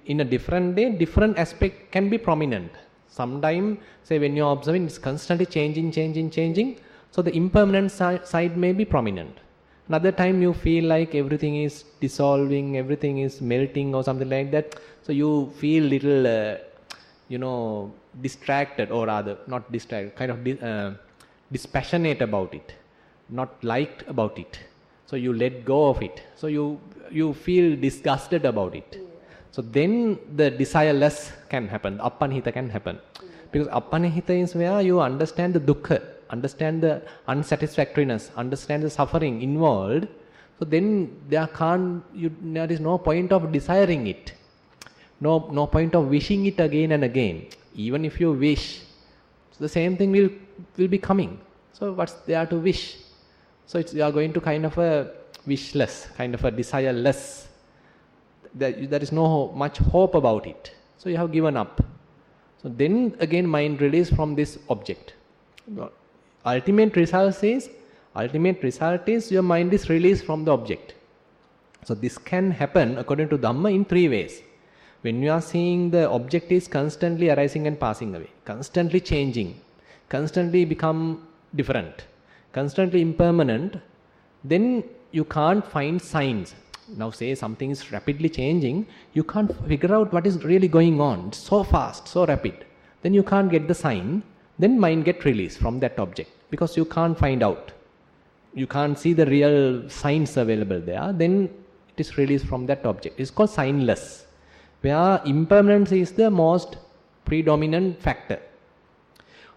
in a different day, different aspect can be prominent. Sometime, say when you are observing, it's constantly changing, so the impermanent side may be prominent. Another time you feel like everything is dissolving, everything is melting or something like that, so you feel little, distracted, or rather, not distracted, kind of dispassionate about it, not liked about it. So you let go of it. So you feel disgusted about it. Yeah. So then the desireless can happen, appanihita can happen. Yeah. Because appanihita is where you understand the dukkha, understand the unsatisfactoriness, understand the suffering involved. So then there is no point of desiring it. No point of wishing it again and again. Even if you wish, so the same thing will be coming. So what's there to wish? So you are going to kind of a wishless, kind of a desireless. There is no much hope about it. So you have given up. So then again mind release from this object. Ultimate result is your mind is released from the object. So this can happen according to Dhamma in 3 ways. When you are seeing the object is constantly arising and passing away, constantly changing, constantly become different, constantly impermanent, then you can't find signs. Now say something is rapidly changing, you can't figure out what is really going on. It's so fast, so rapid. Then you can't get the sign, then mind get released from that object because you can't find out. You can't see the real signs available there, then it is released from that object. It's called signless, where impermanence is the most predominant factor.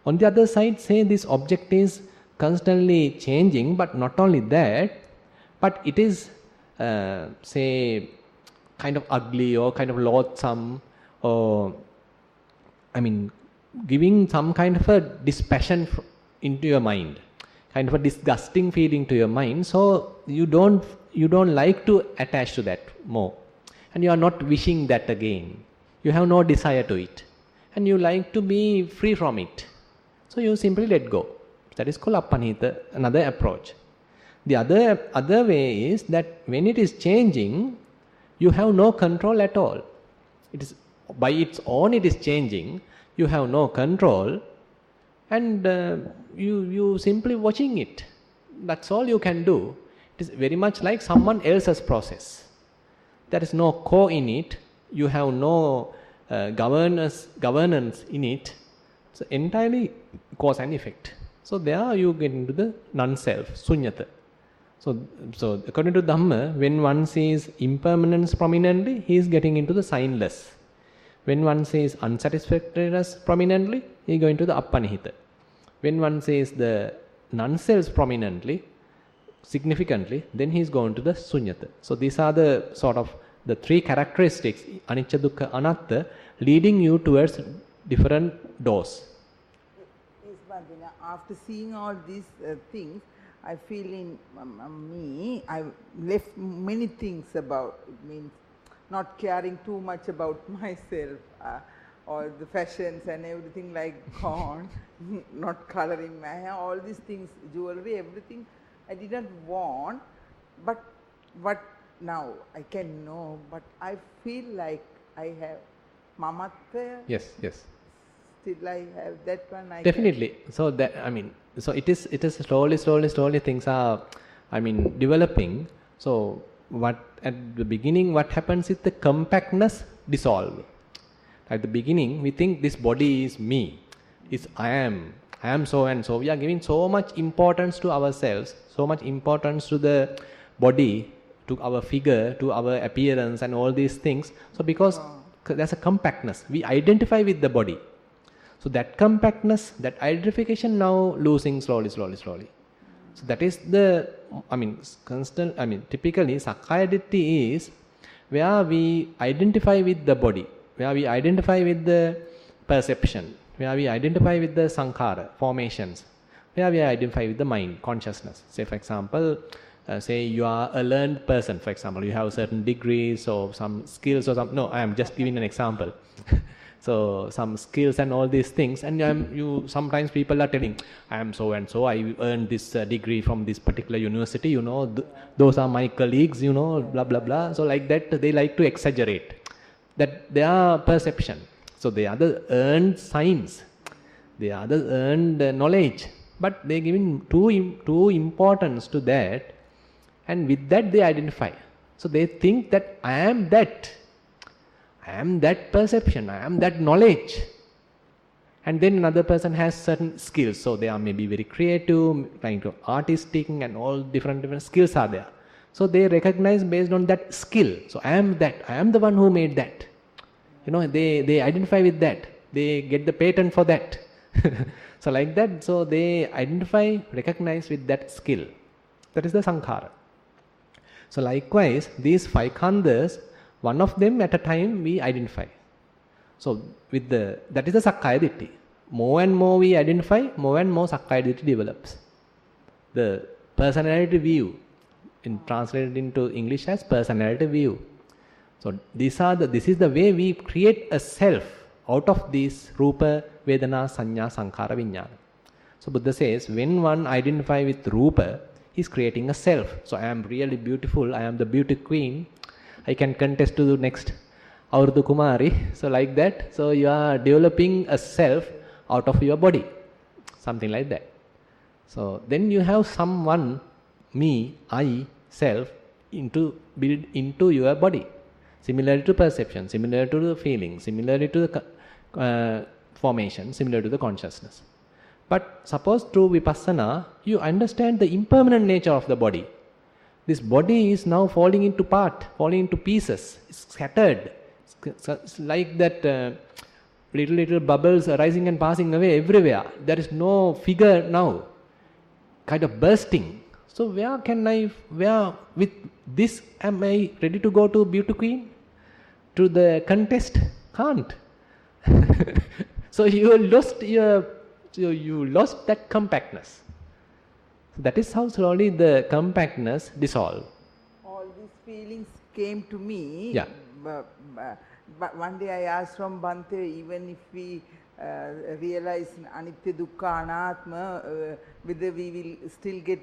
On the other side, say this object is constantly changing, but not only that, but it is say kind of ugly or kind of loathsome, or giving some kind of a dispassion into your mind, kind of a disgusting feeling to your mind. So you don't like to attach to that more, and you are not wishing that again. You have no desire to it, and you like to be free from it. So you simply let go. That is called appanihita, another approach. The other way is that when it is changing, you have no control at all. It is by its own it is changing. You have no control, and you simply watching it. That's all you can do. It is very much like someone else's process. There is no core in it. You have no governance in it. It's entirely cause and effect. So there you get into the non-self, sunyata. So according to Dhamma, when one sees impermanence prominently, he is getting into the signless. When one sees unsatisfactoriness prominently, he is going to the appanihita. When one sees the non-self prominently, significantly, then he is going to the sunyata. So these are the sort of the 3 characteristics, anicca, dukkha, anatta, leading you towards different doors. Yes, Bhante, after seeing all these things, I feel in me, I left many things about, it means not caring too much about myself, or the fashions and everything like gone, not coloring my hair, all these things, jewelry, everything I didn't want, but what now I can know, but I feel like I have mamattva. Yes. Still I have that one. Definitely. So that so it is slowly things are developing. So what at the beginning what happens is the compactness dissolve. At the beginning we think this body is me, is I am, I am so and so. We are giving so much importance to ourselves, so much importance to the body, to our figure, to our appearance and all these things. So because there's a compactness, we identify with the body. So that compactness, that identification now losing slowly. So that is the, typically Sakkaya Ditthi is where we identify with the body, where we identify with the perception, where we identify with the sankhara, formations, where we identify with the mind, consciousness. Say for example, say you are a learned person, for example, you have certain degrees or some skills or some, no, I am just giving an example. So some skills and all these things, and you sometimes people are telling, I am so and so, I earned this degree from this particular university, those are my colleagues, blah blah blah. So like that, they like to exaggerate that their perception. So the other earned science, the other earned knowledge, but they giving too importance to that, and with that they identify. So they think that I am that perception, I am that knowledge. And then another person has certain skills, so they are maybe very creative, kind of artistic, and all different skills are there. So they recognize based on that skill. So I am that, I am the one who made that. They identify with that. They get the patent for that. So like that, so they identify, recognize with that skill. That is the sankhara. So likewise, these 5 khandhas, one of them at a time we identify. So that is the Sakkaya Ditthi. More and more we identify, more and more Sakkaya Ditthi develops. The personality view, translated into English as personality view. So this is the way we create a self out of these Rupa, Vedana, Sanya, Sankhara, Vijnana. So Buddha says, when one identifies with Rupa, he is creating a self. So I am really beautiful, I am the beauty queen, I can contest to the next Aurdu Kumari. So like that, so you are developing a self out of your body, something like that. So then you have someone, me, I, self, built into your body. Similarly to perception, similar to the feeling, similarly to the formation, similar to the consciousness. But suppose through Vipassana, you understand the impermanent nature of the body. This body is now falling into pieces, it's scattered. It's like that little bubbles arising and passing away everywhere. There is no figure now, kind of bursting. So where with this am I ready to go to beauty queen? To the contest? Can't. So you lost that compactness. That is how slowly the compactness dissolves. All these feelings came to me. Yeah. But one day I asked from Bhante, even if we realize Anitya, Dukkha, Anatma, whether we will still get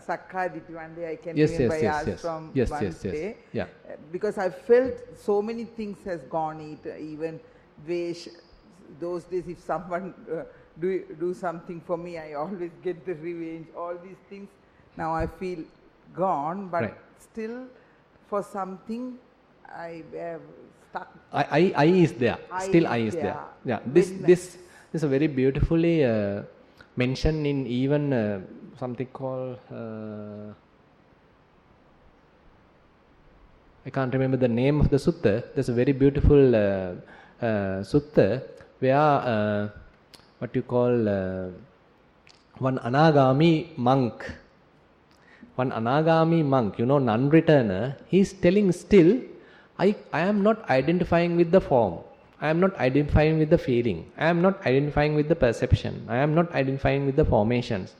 Sakkaya Ditthi. One day I can remember I asked from Bhante. Yeah. Because I felt so many things has gone, even Vesh. Those days if someone do something for me, I always get the revenge, all these things. Now I feel gone, but still for something I have stuck. I is there. Still I is there. Yeah. This is a very beautifully mentioned in even something called I can't remember the name of the sutta. There's a very beautiful sutta where what you call one anagami monk, non-returner, he is telling still, I am not identifying with the form, I am not identifying with the feeling, I am not identifying with the perception, I am not identifying with the formations,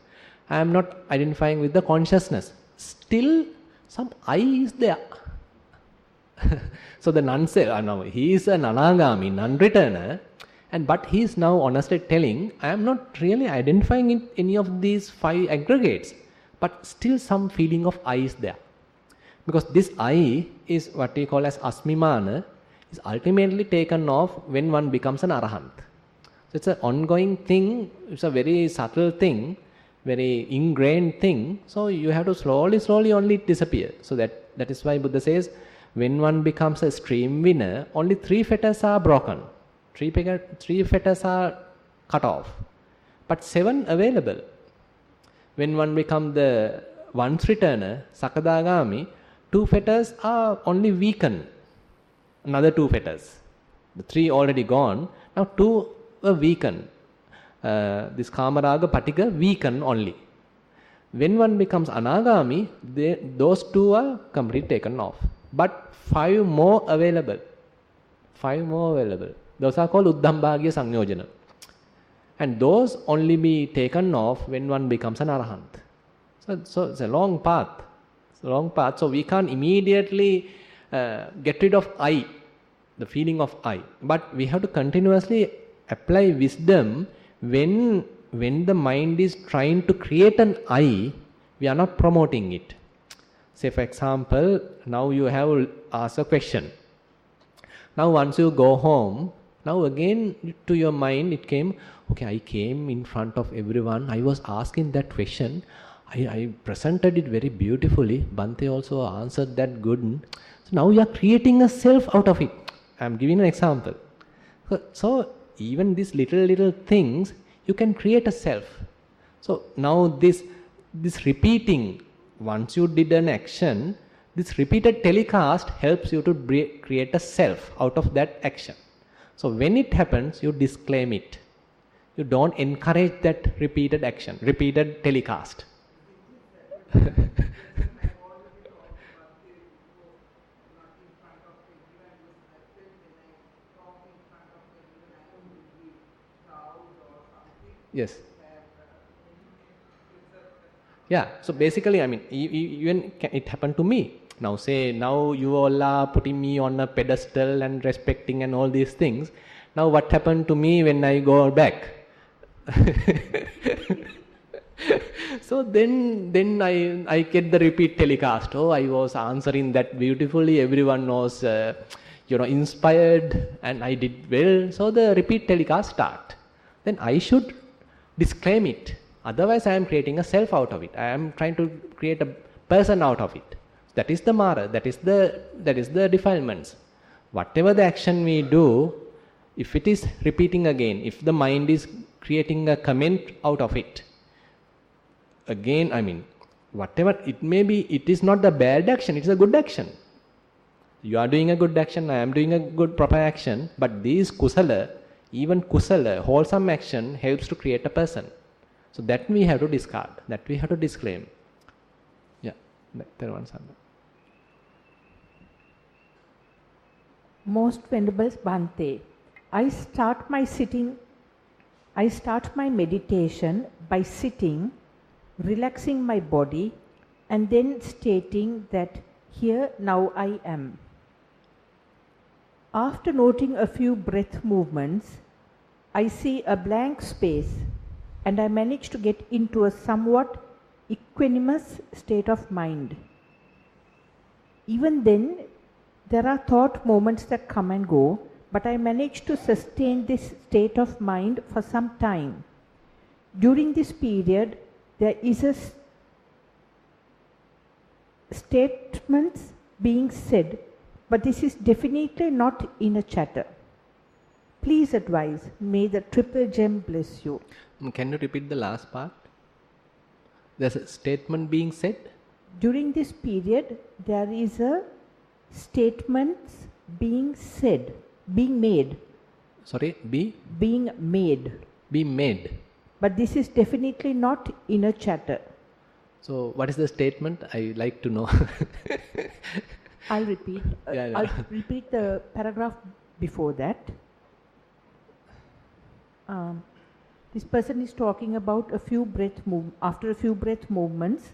I am not identifying with the consciousness. Still some I is there. So the nun said, no, he is an anagami, non-returner, but he is now honestly telling, I am not really identifying in any of these 5 aggregates, but still some feeling of I is there. Because this I is what we call as asmimana, is ultimately taken off when one becomes an arahant. So it's an ongoing thing, it's a very subtle thing, very ingrained thing, so you have to slowly only disappear. So that is why Buddha says, when one becomes a stream winner, only 3 fetters are broken. 3 fetters are cut off. but 7 available. When one becomes the once returner, Sakadagami, 2 fetters are only weakened. Another 2 fetters. The 3 already gone. Now 2 were weakened. This Kamaraga Patika weakened only. When one becomes Anagami, those 2 are completely taken off. But 5 more available. 5 more available. Those are called Uddhambhagya Sanyojana. And those only be taken off when one becomes an Arahant. So it's a long path. It's a long path. So we can't immediately get rid of I, the feeling of I. But we have to continuously apply wisdom when the mind is trying to create an I, we are not promoting it. Say for example, now you have asked a question. Now once you go home, now again to your mind it came, okay, I came in front of everyone, I was asking that question, I presented it very beautifully, Bhante also answered that good. So now you are creating a self out of it. I am giving an example. So even these little things, you can create a self. So now this repeating, once you did an action, this repeated telecast helps you to create a self out of that action. So when it happens, you disclaim it. You don't encourage that repeated action, repeated telecast. Yes. Yeah, so basically, I mean, even it happened to me. Now say, now you all are putting me on a pedestal and respecting and all these things. Now what happened to me when I go back? So then I get the repeat telecast. Oh, I was answering that beautifully. Everyone was, inspired, and I did well. So the repeat telecast start. Then I should disclaim it. Otherwise, I am creating a self out of it. I am trying to create a person out of it. That is the mara. That is the defilements. Whatever the action we do, if it is repeating again, if the mind is creating a comment out of it, again, I mean, whatever it may be, it is not the bad action, it is a good action. You are doing a good action, I am doing a good proper action, but these kusala, even kusala, wholesome action helps to create a person. So that we have to discard, that we have to disclaim. Yeah, there one Sandra. Most Venerable Bhante, I start my meditation by sitting, relaxing my body, and then stating that here now I am. After noting a few breath movements, I see a blank space and I manage to get into a somewhat equanimous state of mind. Even then, there are thought moments that come and go, but I manage to sustain this state of mind for some time. During this period, there is a statements being said, but this is definitely not inner chatter. Please advise. May the triple gem bless you. Can you repeat the last part? There's a statement being said? During this period, there is a statements being said, being made. Sorry, Being made. Be made. But this is definitely not inner chatter. So what is the statement? I like to know. I'll repeat. I'll repeat the paragraph before that. This person is talking about after a few breath movements,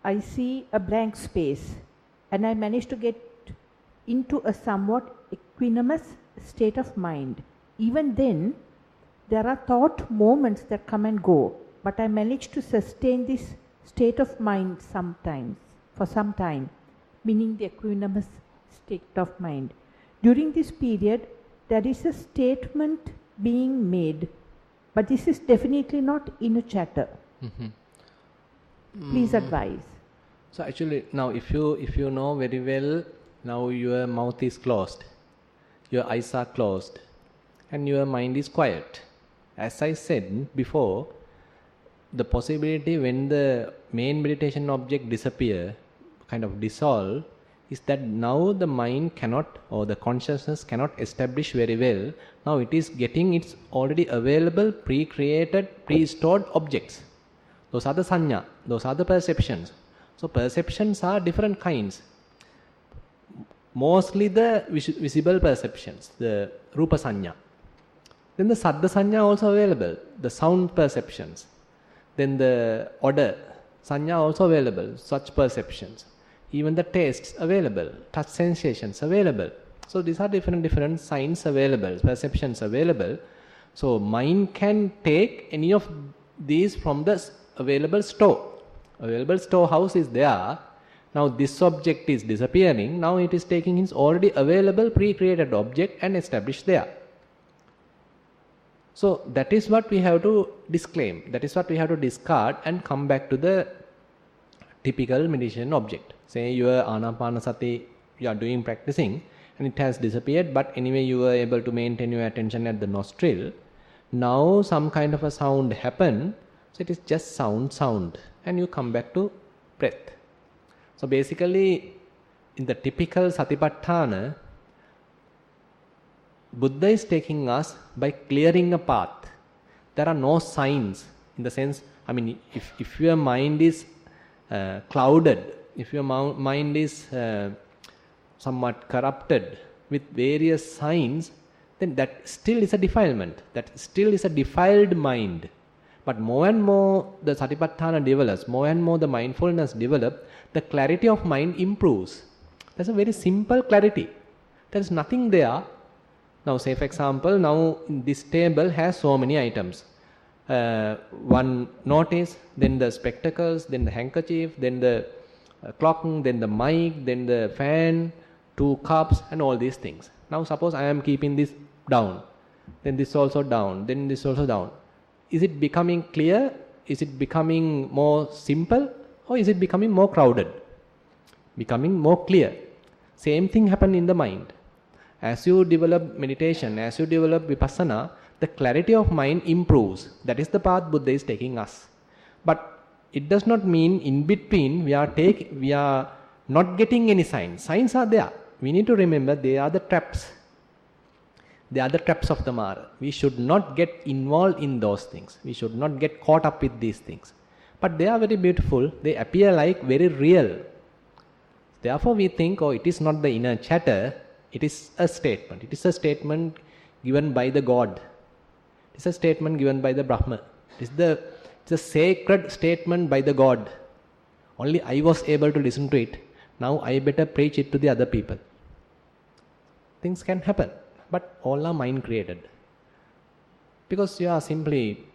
I see a blank space and I manage to get into a somewhat equanimous state of mind. Even then, there are thought moments that come and go, but I manage to sustain this state of mind for some time, meaning the equanimous state of mind. During this period, there is a statement being made, but this is definitely not inner chatter. Please advise. So actually, now if you know very well, now your mouth is closed, your eyes are closed, and your mind is quiet. As I said before, the possibility when the main meditation object disappear, kind of dissolve, is that now the mind cannot, or the consciousness cannot establish very well. Now it is getting its already available, pre-created, pre-stored objects. Those are the sanya, those are the perceptions. So perceptions are different kinds. Mostly the visible perceptions, the rupa sanya. Then the saddha sanya also available, the sound perceptions. Then the odor sanya also available, such perceptions. Even the tastes available, touch sensations available. So these are different signs available, perceptions available. So mind can take any of these from the available store. Available storehouse is there. Now this object is disappearing. Now it is taking its already available pre-created object and established there. So that is what we have to disclaim. That is what we have to discard and come back to the typical meditation object. Say your anapanasati, you are doing practicing and it has disappeared, but anyway you were able to maintain your attention at the nostril. Now some kind of a sound happened, so it is just sound, and you come back to breath. So basically, in the typical satipatthana, Buddha is taking us by clearing a path. There are no signs, in the sense, I mean, if your mind is clouded, if your mind is somewhat corrupted with various signs, then that still is a defilement. That still is a defiled mind. But more and more the satipatthana develops, more and more the mindfulness develops, the clarity of mind improves. That's a very simple clarity. There is nothing there. Now say for example, now this table has so many items. One notice, then the spectacles, then the handkerchief, then the clock, then the mic, then the fan, 2 cups and all these things. Now suppose I am keeping this down, then this also down, then this also down. Is it becoming clear? Is it becoming more simple? Or is it becoming more crowded? Becoming more clear. Same thing happen in the mind. As you develop meditation, as you develop vipassana, the clarity of mind improves. That is the path Buddha is taking us. But it does not mean in between we are not getting any signs. Signs are there. We need to remember they are the traps. They are the traps of the Mara. We should not get involved in those things. We should not get caught up with these things. But they are very beautiful. They appear like very real. Therefore we think, oh, it is not the inner chatter. It is a statement. It is a statement given by the God. It is a statement given by the Brahma. It's a sacred statement by the God. Only I was able to listen to it. Now I better preach it to the other people. Things can happen. But all are mind created. Because you are simply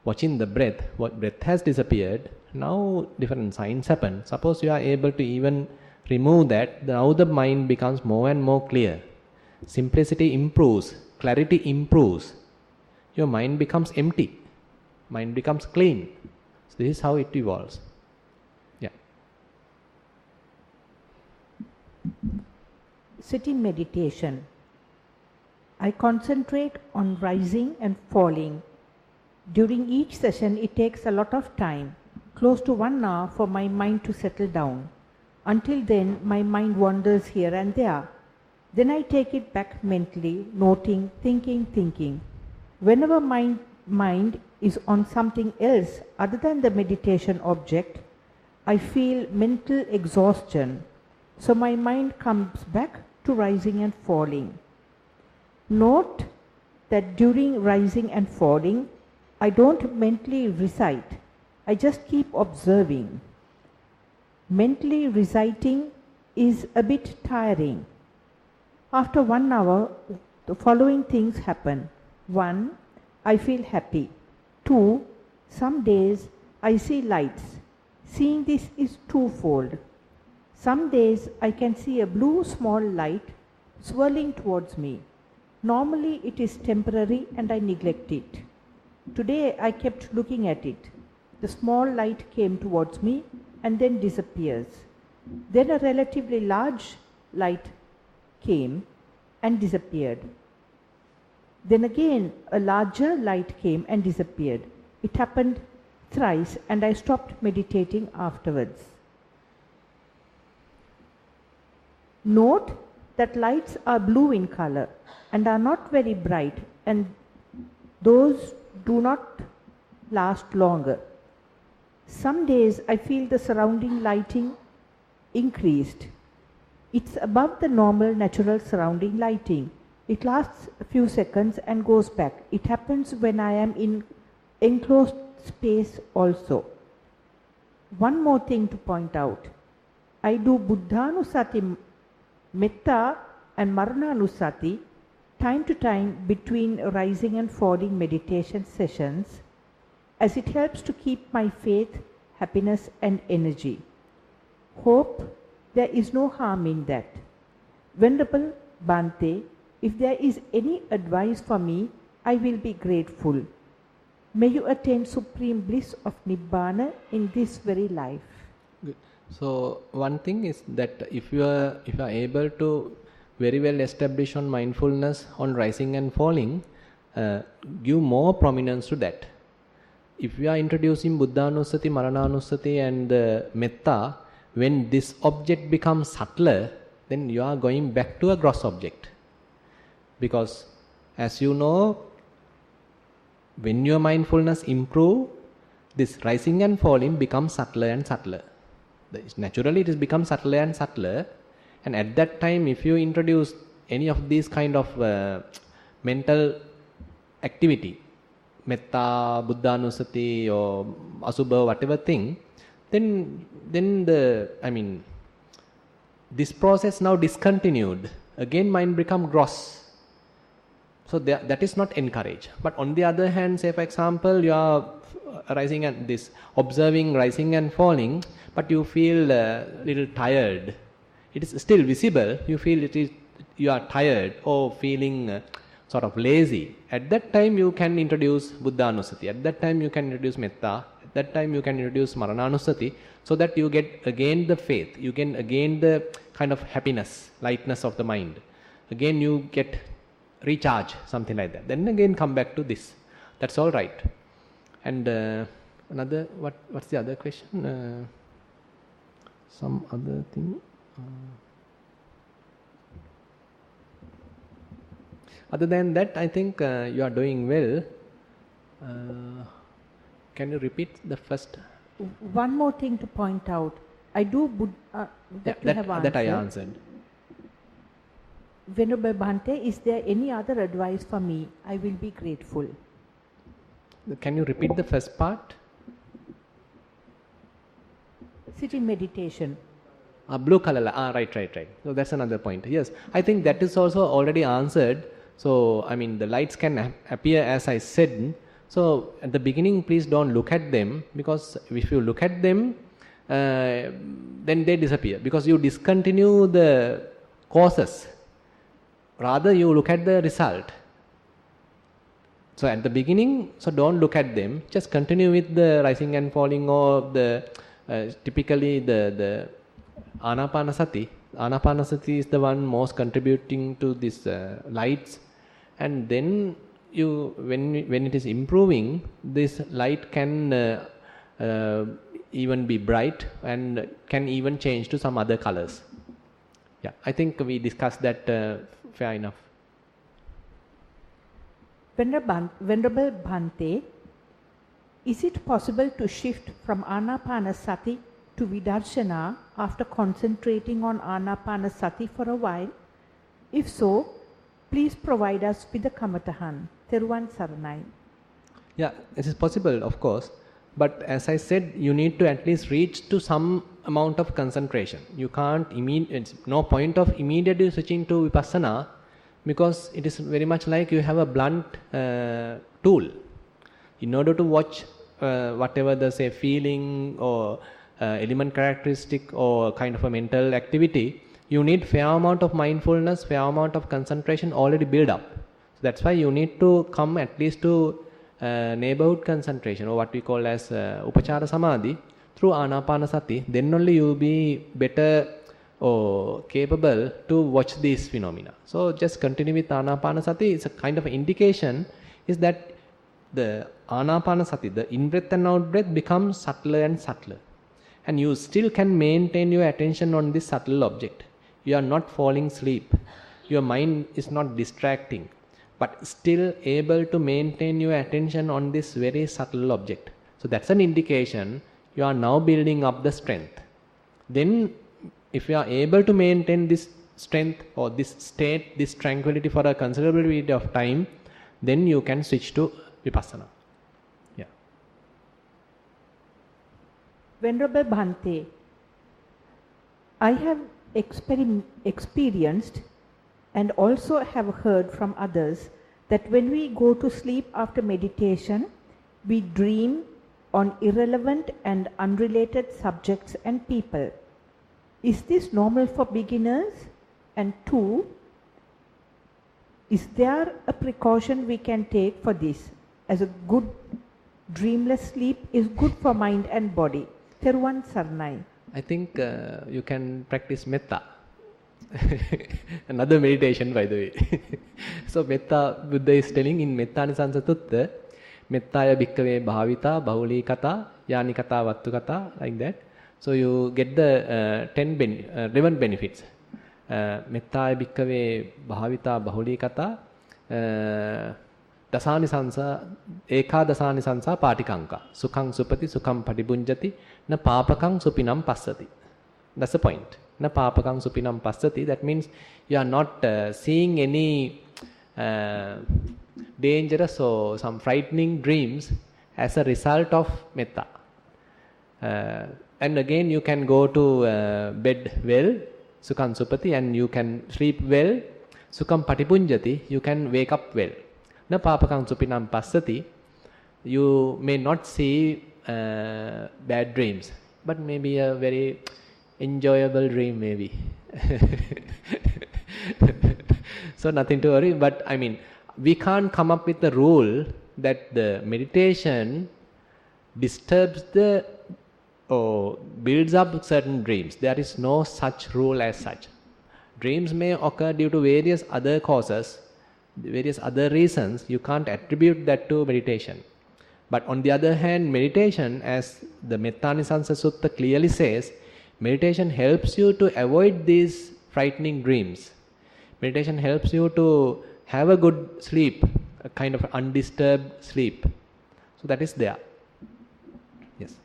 watching the breath. What breath has disappeared. Now different signs happen. Suppose you are able to even remove that. Now the mind becomes more and more clear. Simplicity improves. Clarity improves. Your mind becomes empty. Mind becomes clean. So this is how it evolves. Yeah. Sitting meditation. I concentrate on rising and falling. During each session, it takes a lot of time, close to 1 hour, for my mind to settle down. Until then, my mind wanders here and there. Then I take it back mentally, noting, thinking. Whenever my mind is on something else other than the meditation object, I feel mental exhaustion. So my mind comes back to rising and falling. Note that during rising and falling, I don't mentally recite. I just keep observing. Mentally reciting is a bit tiring. After 1 hour, the following things happen. 1, I feel happy. 2, some days I see lights. Seeing this is twofold. Some days I can see a blue small light swirling towards me. Normally it is temporary and I neglect it. Today I kept looking at it. The small light came towards me and then disappears. Then a relatively large light came and disappeared. Then again a larger light came and disappeared. It happened thrice and I stopped meditating afterwards. Note that lights are blue in color and are not very bright, and those do not last longer. Some days I feel the surrounding lighting increased. It's above the normal natural surrounding lighting. It lasts a few seconds and goes back. It happens when I am in enclosed space also. One more thing to point out. I do Buddhanusati, Metta and Marananusati time to time between rising and falling meditation sessions, as it helps to keep my faith, happiness and energy. Hope there is no harm in that. Venerable Bhante, if there is any advice for me, I will be grateful. May you attain supreme bliss of Nibbana in this very life. Good. So one thing is that if you are able to very well establish on mindfulness on rising and falling, give more prominence to that. If you are introducing Buddhanusati, Marananusati and Metta, when this object becomes subtler, then you are going back to a gross object. Because as you know, when your mindfulness improve, this rising and falling becomes subtler and subtler. Naturally it has become subtler and subtler, and at that time if you introduce any of these kind of mental activity, Metta, Buddhanusati or Asubha, whatever thing, then this process now discontinued. Again mind become gross. So that is not encouraged. But on the other hand, say for example, you are rising and this observing rising and falling, but you feel a little tired. It is still visible. You feel you are tired or feeling sort of lazy. At that time you can introduce Buddhanusati. At that time you can introduce Metta. At that time you can introduce Marananusati, so that you get again the faith. You can again the kind of happiness, lightness of the mind. Again you get recharge, something like that. Then again come back to this. That's all right. And another, what's the other question? Some other thing. Other than that, I think you are doing well. Can you repeat the first? One more thing to point out. I do that I answered. Venerable Bhante, is there any other advice for me? I will be grateful. Can you repeat the first part? Sit in meditation. Blue color. Right. So that's another point. Yes, I think that is also already answered. So the lights can appear as I said. So at the beginning, please don't look at them, because if you look at them, then they disappear, because you discontinue the causes. Rather, you look at the result. So at the beginning, so don't look at them. Just continue with the rising and falling, or the typically the Anapanasati. Anapanasati is the one most contributing to this lights, and then when it is improving, this light can even be bright and can even change to some other colors. Yeah, I think we discussed that fair enough. Venerable Bhante, is it possible to shift from Anapanasati to Vidarshana after concentrating on Anapanasati for a while? If so, please provide us with the Kamatahan. Theruvan Saranai. Yeah, it is possible, of course. But as I said, you need to at least reach to some amount of concentration. You can't it's no point of immediately switching to Vipassana, because it is very much like you have a blunt tool. In order to watch whatever the say feeling or element characteristic or kind of a mental activity, you need fair amount of mindfulness, fair amount of concentration already built up. So that's why you need to come at least to neighborhood concentration, or what we call as Upachara Samadhi, through Anapanasati. Then only you will be better or capable to watch these phenomena. So just continue with Anapanasati. It's a kind of indication is that the Anapanasati, the in-breath and out-breath becomes subtler and subtler. And you still can maintain your attention on this subtle object. You are not falling asleep. Your mind is not distracting, but still able to maintain your attention on this very subtle object. So that's an indication you are now building up the strength. Then if you are able to maintain this strength or this state, this tranquility for a considerable period of time, then you can switch to Vipassana. Yeah. Venerable Bhante, I have experienced and also have heard from others that when we go to sleep after meditation, we dream on irrelevant and unrelated subjects and people. Is this normal for beginners? And 2, is there a precaution we can take for this, as a good dreamless sleep is good for mind and body? Theruvan Saranai. I think you can practice metta. Another meditation, by the way. So metta, Buddha is telling in Metta Nisansa Tutta, Mettaya bhikkave bhavita bahuli kata yani kata vattu kata, like that. So you get the 11 benefits. Mettaya bhikkave bhavita bahuli kata dasani sansa eka dasani sansa patikanka sukhang supati sukham patibunjati na papakang supinam passati. That's the point. Na papakang supinam passati. That means you are not seeing any dangerous or some frightening dreams as a result of metta. And again you can go to bed well, sukham supati, and you can sleep well, sukham patipunjati, you can wake up well. Na papakang supinam passati, you may not see bad dreams, but maybe a very enjoyable dream maybe. So nothing to worry, but I mean, we can't come up with a rule that the meditation disturbs the or builds up certain dreams. There is no such rule as such. Dreams may occur due to various other causes, various other reasons. You can't attribute that to meditation. But on the other hand, meditation, as the Metta Nisansa Sutta clearly says, meditation helps you to avoid these frightening dreams. Meditation helps you to have a good sleep, a kind of undisturbed sleep. So that is there. Yes.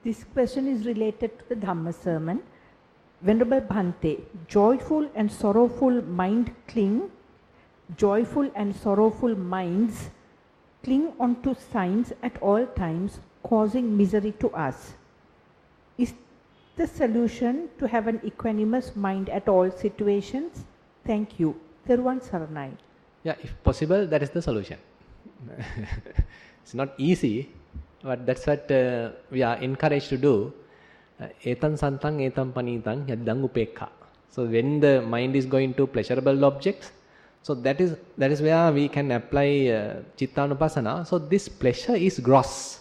This question is related to the Dhamma sermon. Venerable Bhante, joyful and sorrowful minds cling onto signs at all times, causing misery to us. Is the solution to have an equanimous mind at all situations? Thank you. Theruvan Saranai. Yeah, if possible, that is the solution. It's not easy, but that's what we are encouraged to do. Etan santang etam panitang yaddang upekha. So when the mind is going to pleasurable objects, so that is where we can apply Chittanupassana. So this pleasure is gross.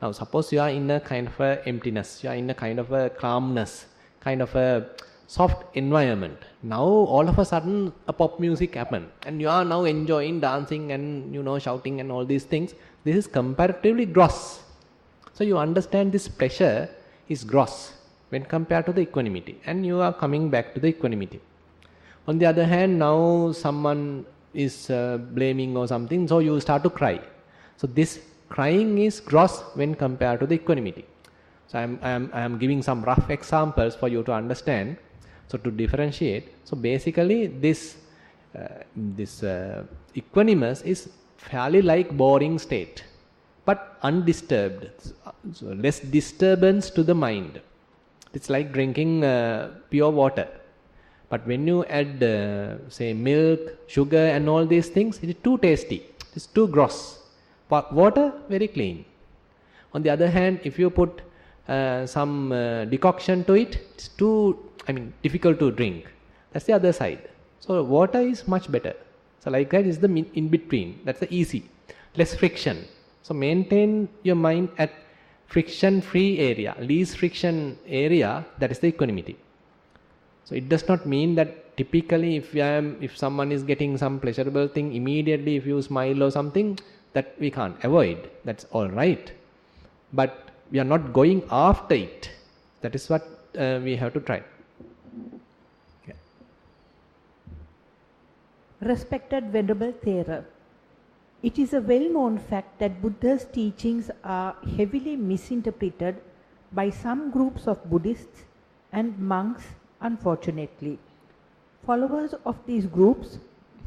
Now suppose you are in a kind of a emptiness, you are in a kind of a calmness, kind of a soft environment. Now all of a sudden a pop music happened and you are now enjoying dancing and shouting and all these things. This is comparatively gross. So you understand this pleasure is gross when compared to the equanimity, and you are coming back to the equanimity. On the other hand, now someone is blaming or something, so you start to cry. So this crying is gross when compared to the equanimity. So I am giving some rough examples for you to understand. So to differentiate, so basically this equanimous is fairly like boring state, but undisturbed, so less disturbance to the mind. It's like drinking pure water. But when you add say milk, sugar and all these things, it is too tasty, it's too gross. But water, very clean. On the other hand, if you put some decoction to it, it's too difficult to drink. That's the other side. So water is much better. So like that is the in between. That's the easy, less friction. So maintain your mind at friction-free area, least friction area, that is the equanimity. So it does not mean that typically if someone is getting some pleasurable thing, immediately if you smile or something, that we can't avoid. That's all right. But we are not going after it. That is what we have to try. Yeah. Respected Venerable Thero, it is a well-known fact that Buddha's teachings are heavily misinterpreted by some groups of Buddhists and monks, unfortunately. Followers of these groups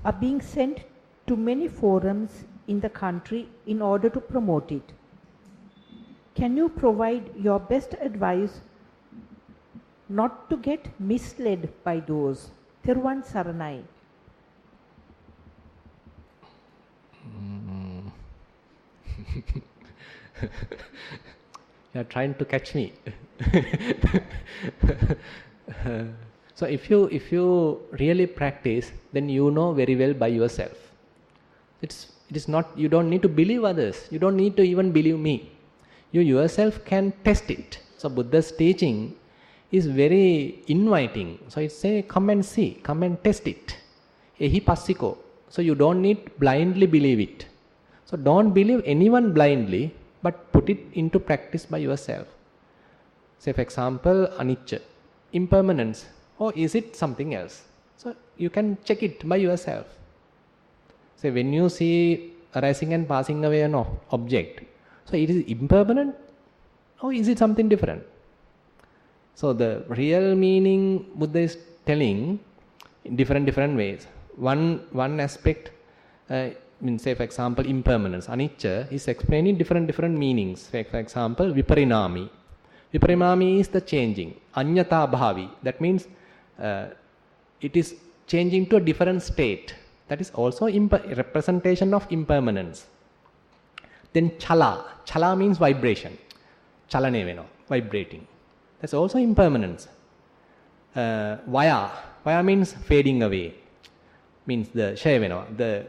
are being sent to many forums in the country in order to promote it. Can you provide your best advice not to get misled by those? Thiruvan Saranai. You are trying to catch me. So if you really practice, then you know very well by yourself. It is not, you don't need to believe others. You don't need to even believe me. You yourself can test it. So Buddha's teaching is very inviting. So it say, come and see, come and test it. Ehi passiko. So you don't need blindly believe it. So don't believe anyone blindly, but put it into practice by yourself. Say for example, anicca, impermanence, or is it something else? So you can check it by yourself. Say when you see arising and passing away an object, so it is impermanent, or is it something different? So the real meaning Buddha is telling in different ways. One aspect, say for example impermanence, anicca is explaining different meanings. For example, viparinami. Viparinami is the changing. Anyata bhavi, that means it is changing to a different state. That is also representation of impermanence. Then chala. Chala means vibration. Chalane veno, vibrating. That's also impermanence. Vaya. Vaya means fading away. Means the shayaveno, the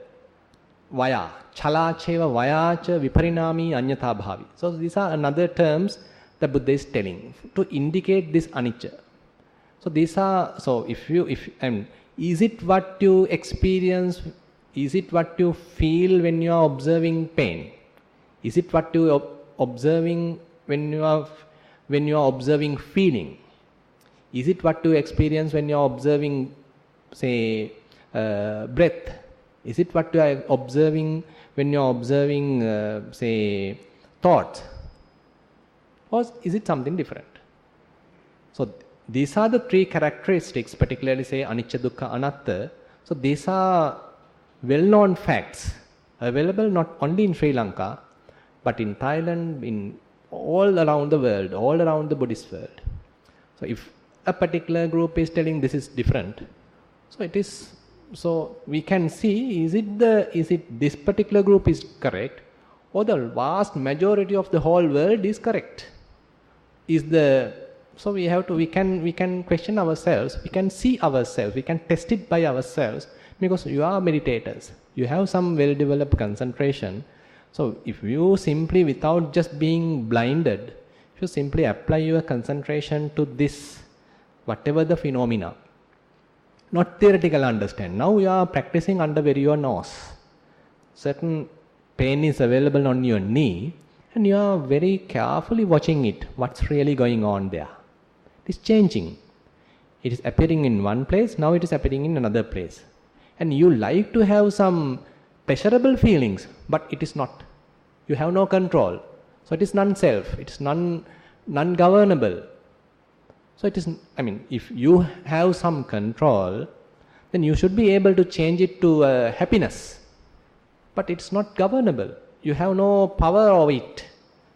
vaya. Chala cheva vaya cha viparinami anyatha bhavi. So these are another terms the Buddha is telling to indicate this anicca. So these are, so is it what you experience? Is it what you feel when you are observing pain? Is it what you are observing when you are observing feeling? Is it what you experience when you are observing, say, breath? Is it what you are observing when you are observing, say, thoughts? Or is it something different? So these are the three characteristics, particularly say anicca, dukkha, anatta. So these are well-known facts available not only in Sri Lanka, but in Thailand, in all around the world, all around the Buddhist world. So if a particular group is telling this is different, so it is, so we can see, is it this particular group is correct, or the vast majority of the whole world is correct? So we can question ourselves, we can see ourselves, we can test it by ourselves, because you are meditators, you have some well-developed concentration. So if you simply, without just being blinded, if you simply apply your concentration to this, whatever the phenomena, not theoretical understand. Now you are practicing under your nose. Certain pain is available on your knee, and you are very carefully watching it, what's really going on there. It is changing. It is appearing in one place, now it is appearing in another place. And you like to have some pleasurable feelings, but it is not. You have no control. So it is non-self, it is non-governable. So it is, if you have some control, then you should be able to change it to happiness. But it's not governable. You have no power over it.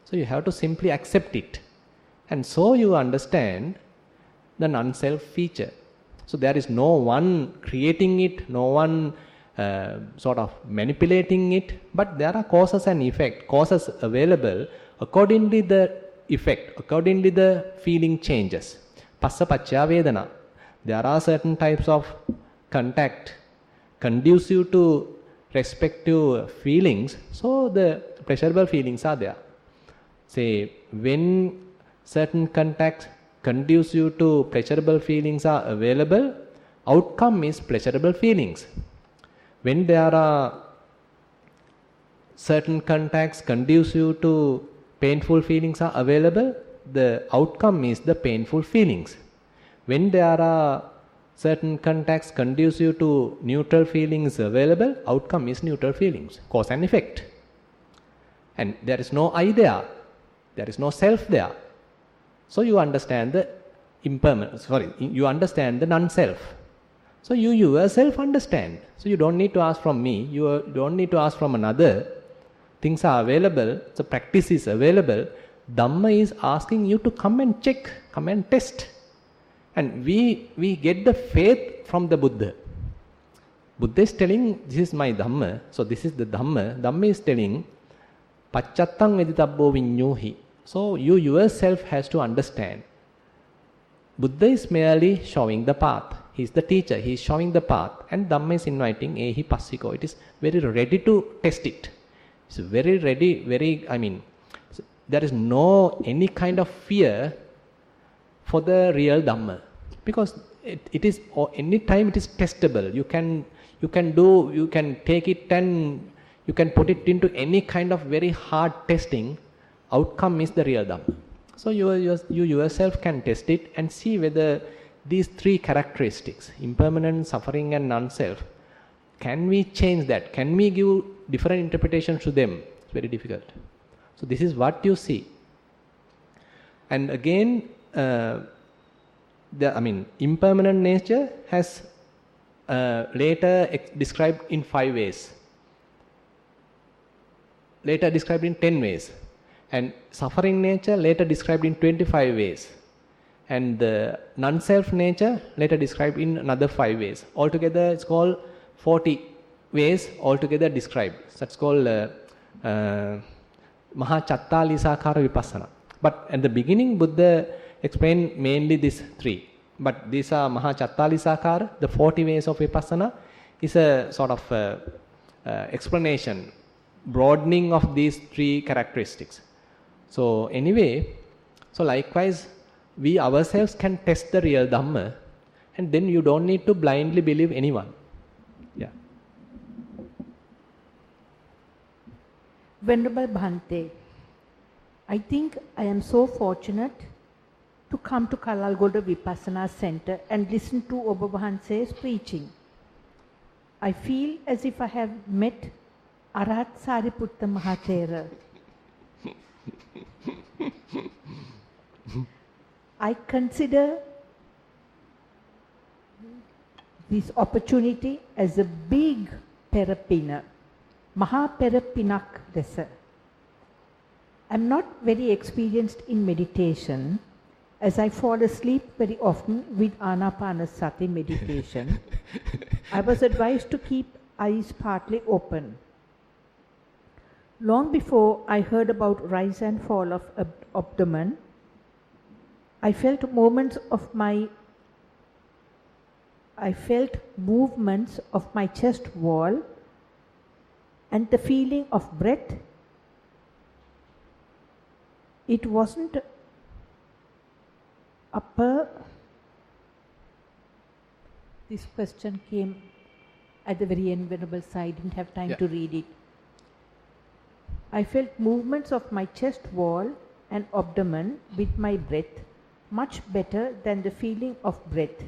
So you have to simply accept it. And so you understand the non-self feature. So there is no one creating it, no one sort of manipulating it, but there are causes and effect, causes available, accordingly the effect, accordingly the feeling changes. Passa pacca vedana. There are certain types of contact conducive to respective feelings, so the pleasurable feelings are there. say, when certain contacts conducive to pleasurable feelings are available, outcome is pleasurable feelings. When there are certain contacts conducive to painful feelings are available, the outcome is the painful feelings. When there are certain contacts conducive to neutral feelings available, outcome is neutral feelings, cause and effect. And there is no I there, there is no self there. So you understand the you understand the non-self. So you yourself understand. So you don't need to ask from me, you don't need to ask from another. Things are available, so practice is available. Dhamma is asking you to come and check, come and test. And we get the faith from the Buddha. Buddha is telling, this is my Dhamma, so this is the Dhamma. Dhamma is telling, Paccattam veditabbo vinyuhi. So you yourself has to understand. Buddha is merely showing the path. He is the teacher, he is showing the path. And Dhamma is inviting, ehi passiko. It is very ready to test it. It's very ready, there is no any kind of fear for the real Dhamma, because it is, or any time it is testable. You can take it and you can put it into any kind of very hard testing. Outcome is the real Dhamma. So you yourself can test it and see whether these three characteristics, impermanent, suffering and non-self, can we change that? Can we give different interpretations to them? It's very difficult. So this is what you see. And again, impermanent nature has later described in 5 ways. Later described in 10 ways. And suffering nature later described in 25 ways. And the non-self nature later described in another 5 ways. Altogether it's called 40 ways altogether described. That's called Maha Chattalisakara Vipassana. But at the beginning Buddha explained mainly these 3. But these are Maha Chattalisakara, the 40 ways of Vipassana, is a sort of explanation, broadening of these 3 characteristics. So anyway, so likewise we ourselves can test the real Dhamma, and then you don't need to blindly believe anyone. Yeah. Venerable Bhante, I think I am so fortunate to come to Kalalgoda Vipassana Center and listen to Oba Bhanse's preaching. I feel as if I have met Arahat Sariputta Mahathera. I consider this opportunity as a big perapina, Maha Perapinak Desa. I'm not very experienced in meditation, as I fall asleep very often with Anapanasati meditation. I was advised to keep eyes partly open. Long before I heard about rise and fall of abdomen, I felt movements of my chest wall and the feeling of breath. It wasn't upper. This question came at the very end, Venerable Sai. I didn't have time to read it. I felt movements of my chest wall and abdomen with my breath much better than the feeling of breath.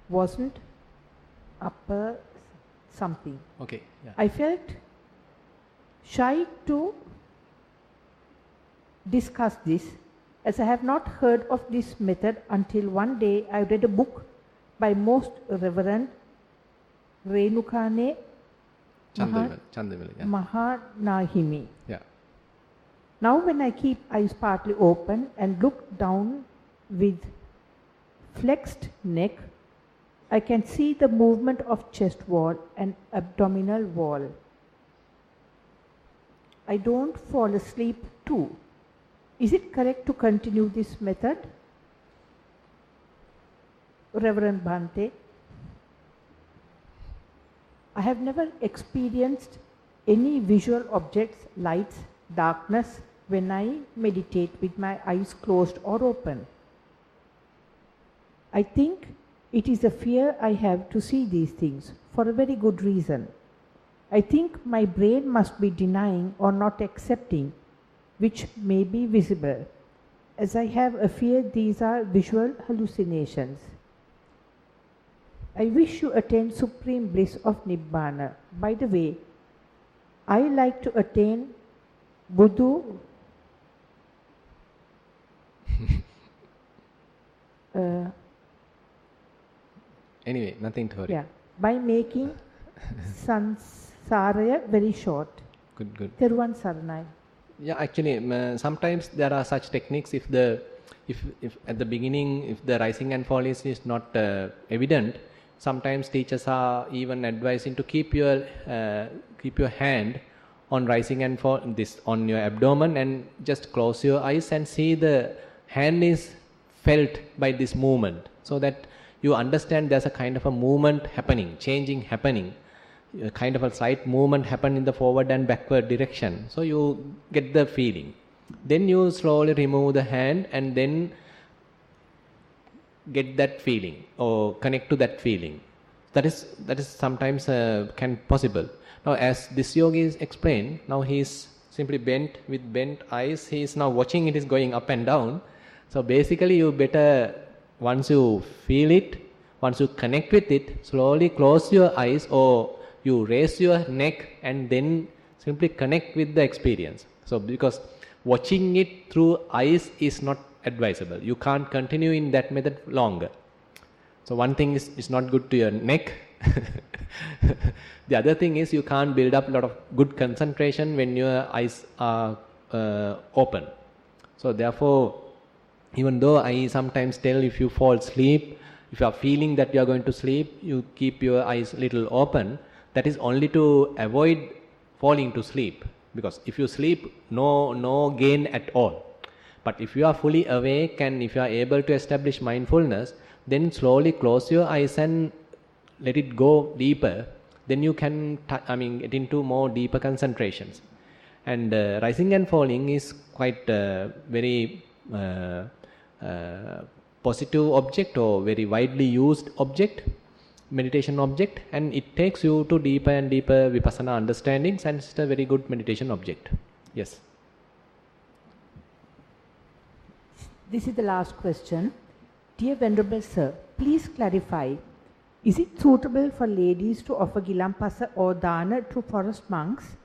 Wasn't upper something. Okay. Yeah. I felt shy to discuss this, as I have not heard of this method until one day I read a book by Most Reverend Renukane Mahanahimi. Yeah. Now when I keep eyes partly open and look down with flexed neck, I can see the movement of chest wall and abdominal wall. I don't fall asleep too. Is it correct to continue this method? Reverend Bhante, I have never experienced any visual objects, lights, darkness when I meditate with my eyes closed or open. I think it is a fear I have to see these things for a very good reason. I think my brain must be denying or not accepting which may be visible, as I have a fear these are visual hallucinations. I wish to attain supreme bliss of Nibbana. By the way, I like to attain Buddhu Anyway, nothing to worry. Yeah, by making sansaraya very short. Good. Theruvan Saranai. Yeah, actually, sometimes there are such techniques. If at the beginning, if the rising and falling is not evident, sometimes teachers are even advising to keep your hand on rising and fall, on your abdomen, and just close your eyes and see the hand is felt by this movement, so that you understand there's a kind of a movement happening, changing happening, a kind of a slight movement happen in the forward and backward direction. So you get the feeling. Then you slowly remove the hand and then get that feeling or connect to that feeling. That is sometimes can possible. Now, as this yogi is explained, now he is simply bent with bent eyes. He is now watching it is going up and down. So basically, you better, once you feel it, once you connect with it, slowly close your eyes or you raise your neck and then simply connect with the experience. So because watching it through eyes is not advisable. You can't continue in that method longer. So one thing is not good to your neck. The other thing is you can't build up a lot of good concentration when your eyes are open. So therefore, even though I sometimes tell if you fall asleep, if you are feeling that you are going to sleep, you keep your eyes little open. That is only to avoid falling to sleep. Because if you sleep, no gain at all. But if you are fully awake and if you are able to establish mindfulness, then slowly close your eyes and let it go deeper. Then you can get into more deeper concentrations. And rising and falling is quite very positive object or very widely used object, meditation object, and it takes you to deeper and deeper vipassana understandings, and it's a very good meditation object. Yes. This is the last question. Dear Venerable Sir, please clarify, is it suitable for ladies to offer gilampasa or dana to forest monks,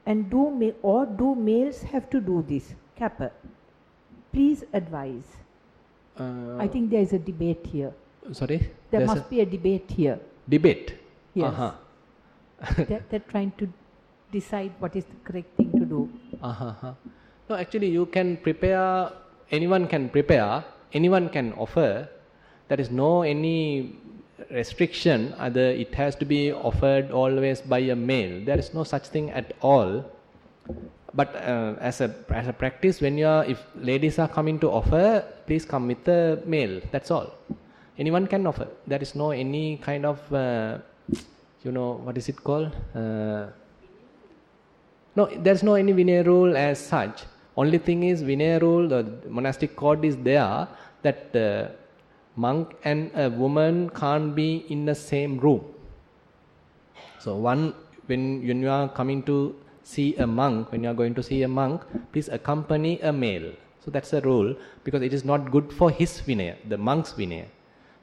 and do males have to do this? Kappa. Please advise. I think there is a debate here. Sorry? There must be a debate here. Debate? Yes. They're trying to decide what is the correct thing to do. No, actually you can prepare, anyone can prepare, anyone can offer. There is no any restriction, either it has to be offered always by a male. There is no such thing at all. But as a practice, if ladies are coming to offer, please come with a male. That's all. Anyone can offer. There is no any kind of, what is it called? No, there is no any Vinaya rule as such. Only thing is Vinaya rule, the monastic code is there that monk and a woman can't be in the same room. So when you are coming to see a monk, when you are going to see a monk, please accompany a male. So that's a rule, because it is not good for his Vinaya, the monk's Vinaya.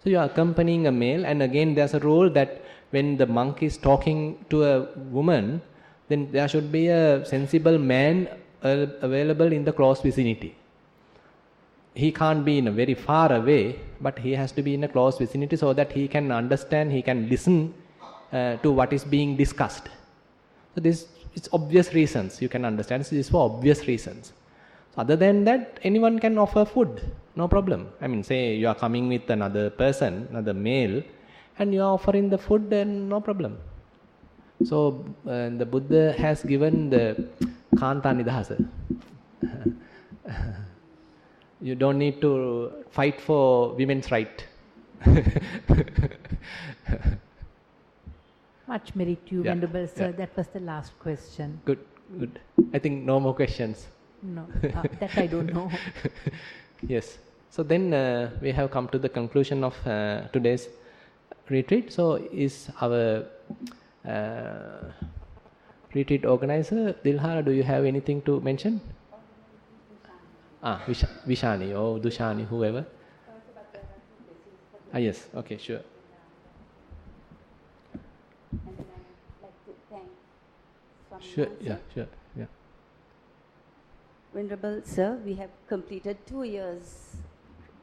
So you are accompanying a male, and again there's a rule that when the monk is talking to a woman, then there should be a sensible man available in the close vicinity. He can't be in a very far away, but he has to be in a close vicinity so that he can understand, he can listen to what is being discussed. So this it's obvious reasons, you can understand. This is for obvious reasons. So other than that, anyone can offer food, no problem. Say you are coming with another person, another male, and you are offering the food, then no problem. So the Buddha has given the Kanta Nidahasa. You don't need to fight for women's right. Much merit to you, Yeah, Venerable Sir. yeah. That was the last question. Good, good. I think no more questions. No, that I don't know. Yes. So then we have come to the conclusion of today's retreat. So is our retreat organizer, Dilhara, do you have anything to mention? Vishani or Dushani, whoever. Yes, okay, sure. And then I'd like to thank Swami Sure, Hansa. yeah, sure, yeah. Venerable Sir, we have completed 2 years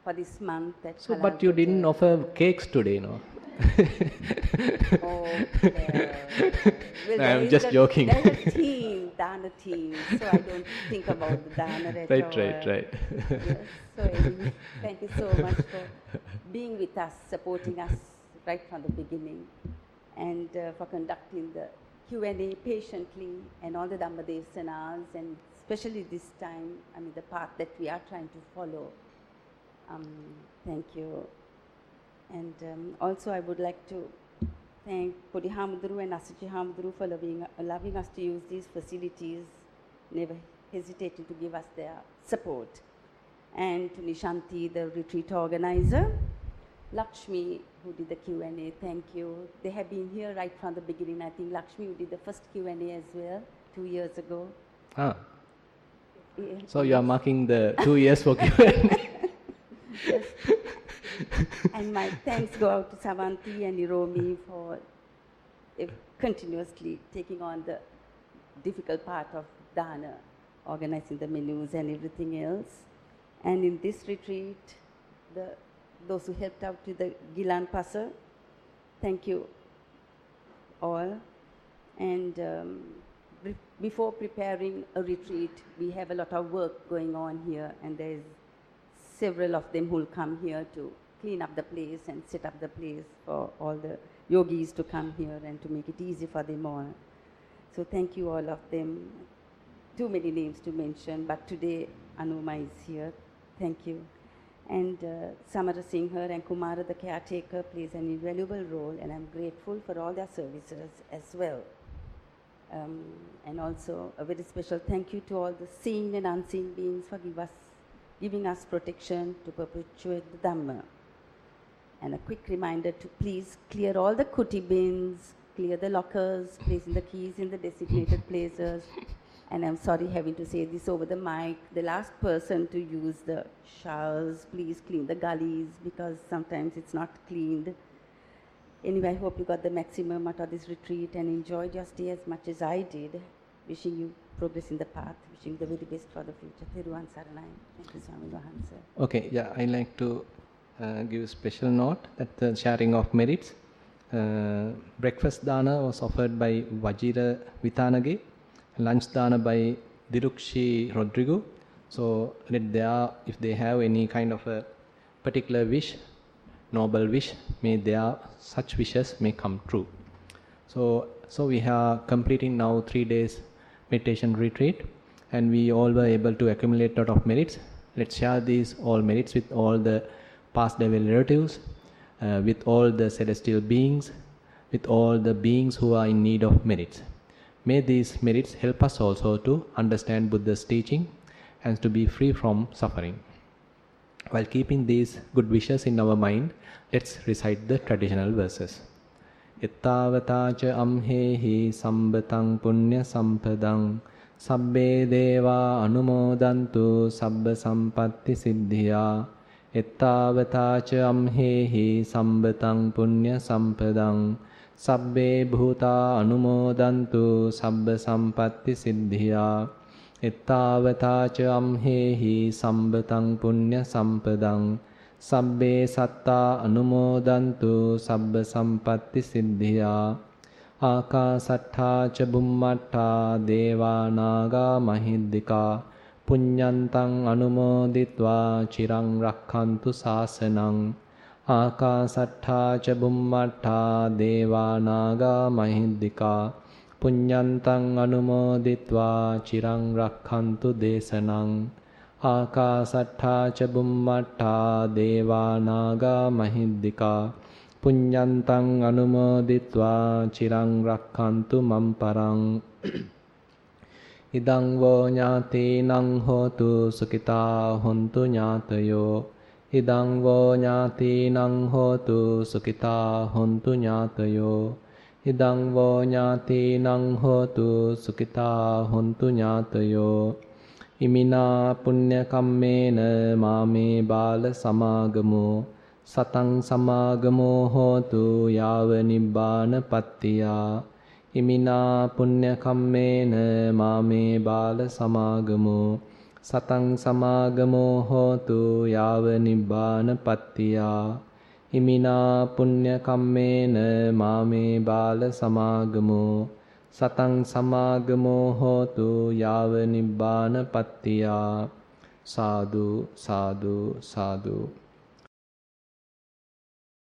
for this month at So, but you didn't Kalalgoda. offer cakes today, no? Oh, well, No, I'm just joking. There's a theme, Dana theme, so I don't think about the Dana at all. Right. Yes, so anyway, thank you so much for being with us, supporting us right from the beginning, and for conducting the Q&A patiently and all the Dhamma Devasanas, and especially this time, I mean, the path that we are trying to follow. Thank you. And also I would like to thank Podi Hamudru and Asachi Hamudru for allowing us to use these facilities, never hesitating to give us their support. And to Nishanti, the retreat organizer, Lakshmi, who did the Q&A, thank you. They have been here right from the beginning. I think Lakshmi, who did the first Q&A as well, 2 years ago. Ah, Yeah. so you are marking the 2 years for Q&A. Yes. And my thanks go out to Savanti and Iromi for continuously taking on the difficult part of Dana, organizing the menus and everything else. And in this retreat, those who helped out with the Gilan Pasa, thank you all. And before preparing a retreat, we have a lot of work going on here, and there's several of them who will come here to clean up the place and set up the place for all the yogis to come here and to make it easy for them all. So thank you all of them. Too many names to mention, but today Anuma is here. Thank you. And Samara Singher and Kumara, the caretaker, plays an invaluable role, and I'm grateful for all their services as well. And also a very special thank you to all the seen and unseen beings for giving us protection to perpetuate the Dhamma. And a quick reminder to please clear all the kuti bins, clear the lockers, placing the keys in the designated places. And I'm sorry having to say this over the mic. The last person to use the showers, please clean the gullies, because sometimes it's not cleaned. Anyway, I hope you got the maximum out of this retreat and enjoyed your stay as much as I did. Wishing you progress in the path, wishing you the very best for the future. Thero Nissarana. Thank you, Swami Hansa. Okay, yeah, I like to give a special note that the sharing of merits. Breakfast dana was offered by Vajira Vitanage, lunch dana by Dirukshi Rodrigo. So if they have any kind of a particular wish, noble wish, may such wishes may come true. So we are completing now 3 days meditation retreat, and we all were able to accumulate a lot of merits. Let's share these all merits with all the past devil relatives, with all the celestial beings, with all the beings who are in need of merits. May these merits help us also to understand Buddha's teaching and to be free from suffering. While keeping these good wishes in our mind, let's recite the traditional verses. Ittavataca amhehi sambatang punya sampadang sabbe deva anumodantu sabba sampatti siddhya. Ittavataca amhehi sambatang punya sampadang sabbe bhuta anumodantu sabba sampatti siddhya. Ittavataca amhehi sambatang punya sampadang sabbe satta anumodantu sabba sampatti siddhya. Akasattha ca bummatta deva naga mahiddika punyantang anumoditva chirang rakkhantu sasanang. Akasattha ca bummatta deva naga mahiddika punyantang anumoditva chirang rakkhantu desanang. Akasattha ca bummatta deva naga mahiddika පුඤ්ඤන්තං අනුමෝදිත්වා චිරං රක්ඛන්තු මම් පරං ඉදං වෝ ඥාතීනං හෝතු සුඛිතා හොන්තු ඥාතයෝ ඉදං වෝ ඥාතීනං හෝතු සුඛිතා හොන්තු ඥාතයෝ ඉදං වෝ ඥාතීනං හෝතු සුඛිතා හොන්තු ඥාතයෝ ඉමිනා පුඤ්ඤ කම්මේන මාමේ බාල සමාගමෝ සතං සමාගමෝ හෝතු යාව නිබ්බාන පත්තියා ඉමිනා පුඤ්ඤ කම්මේන මාමේ බාල සමාගමෝ සතං සමාගමෝ හෝතු යාව නිබ්බාන පත්තියා ඉමිනා පුඤ්ඤ කම්මේන මාමේ බාල සමාගමෝ සතං සමාගමෝ හෝතු යාව නිබ්බාන පත්තියා සාදු සාදු සාදු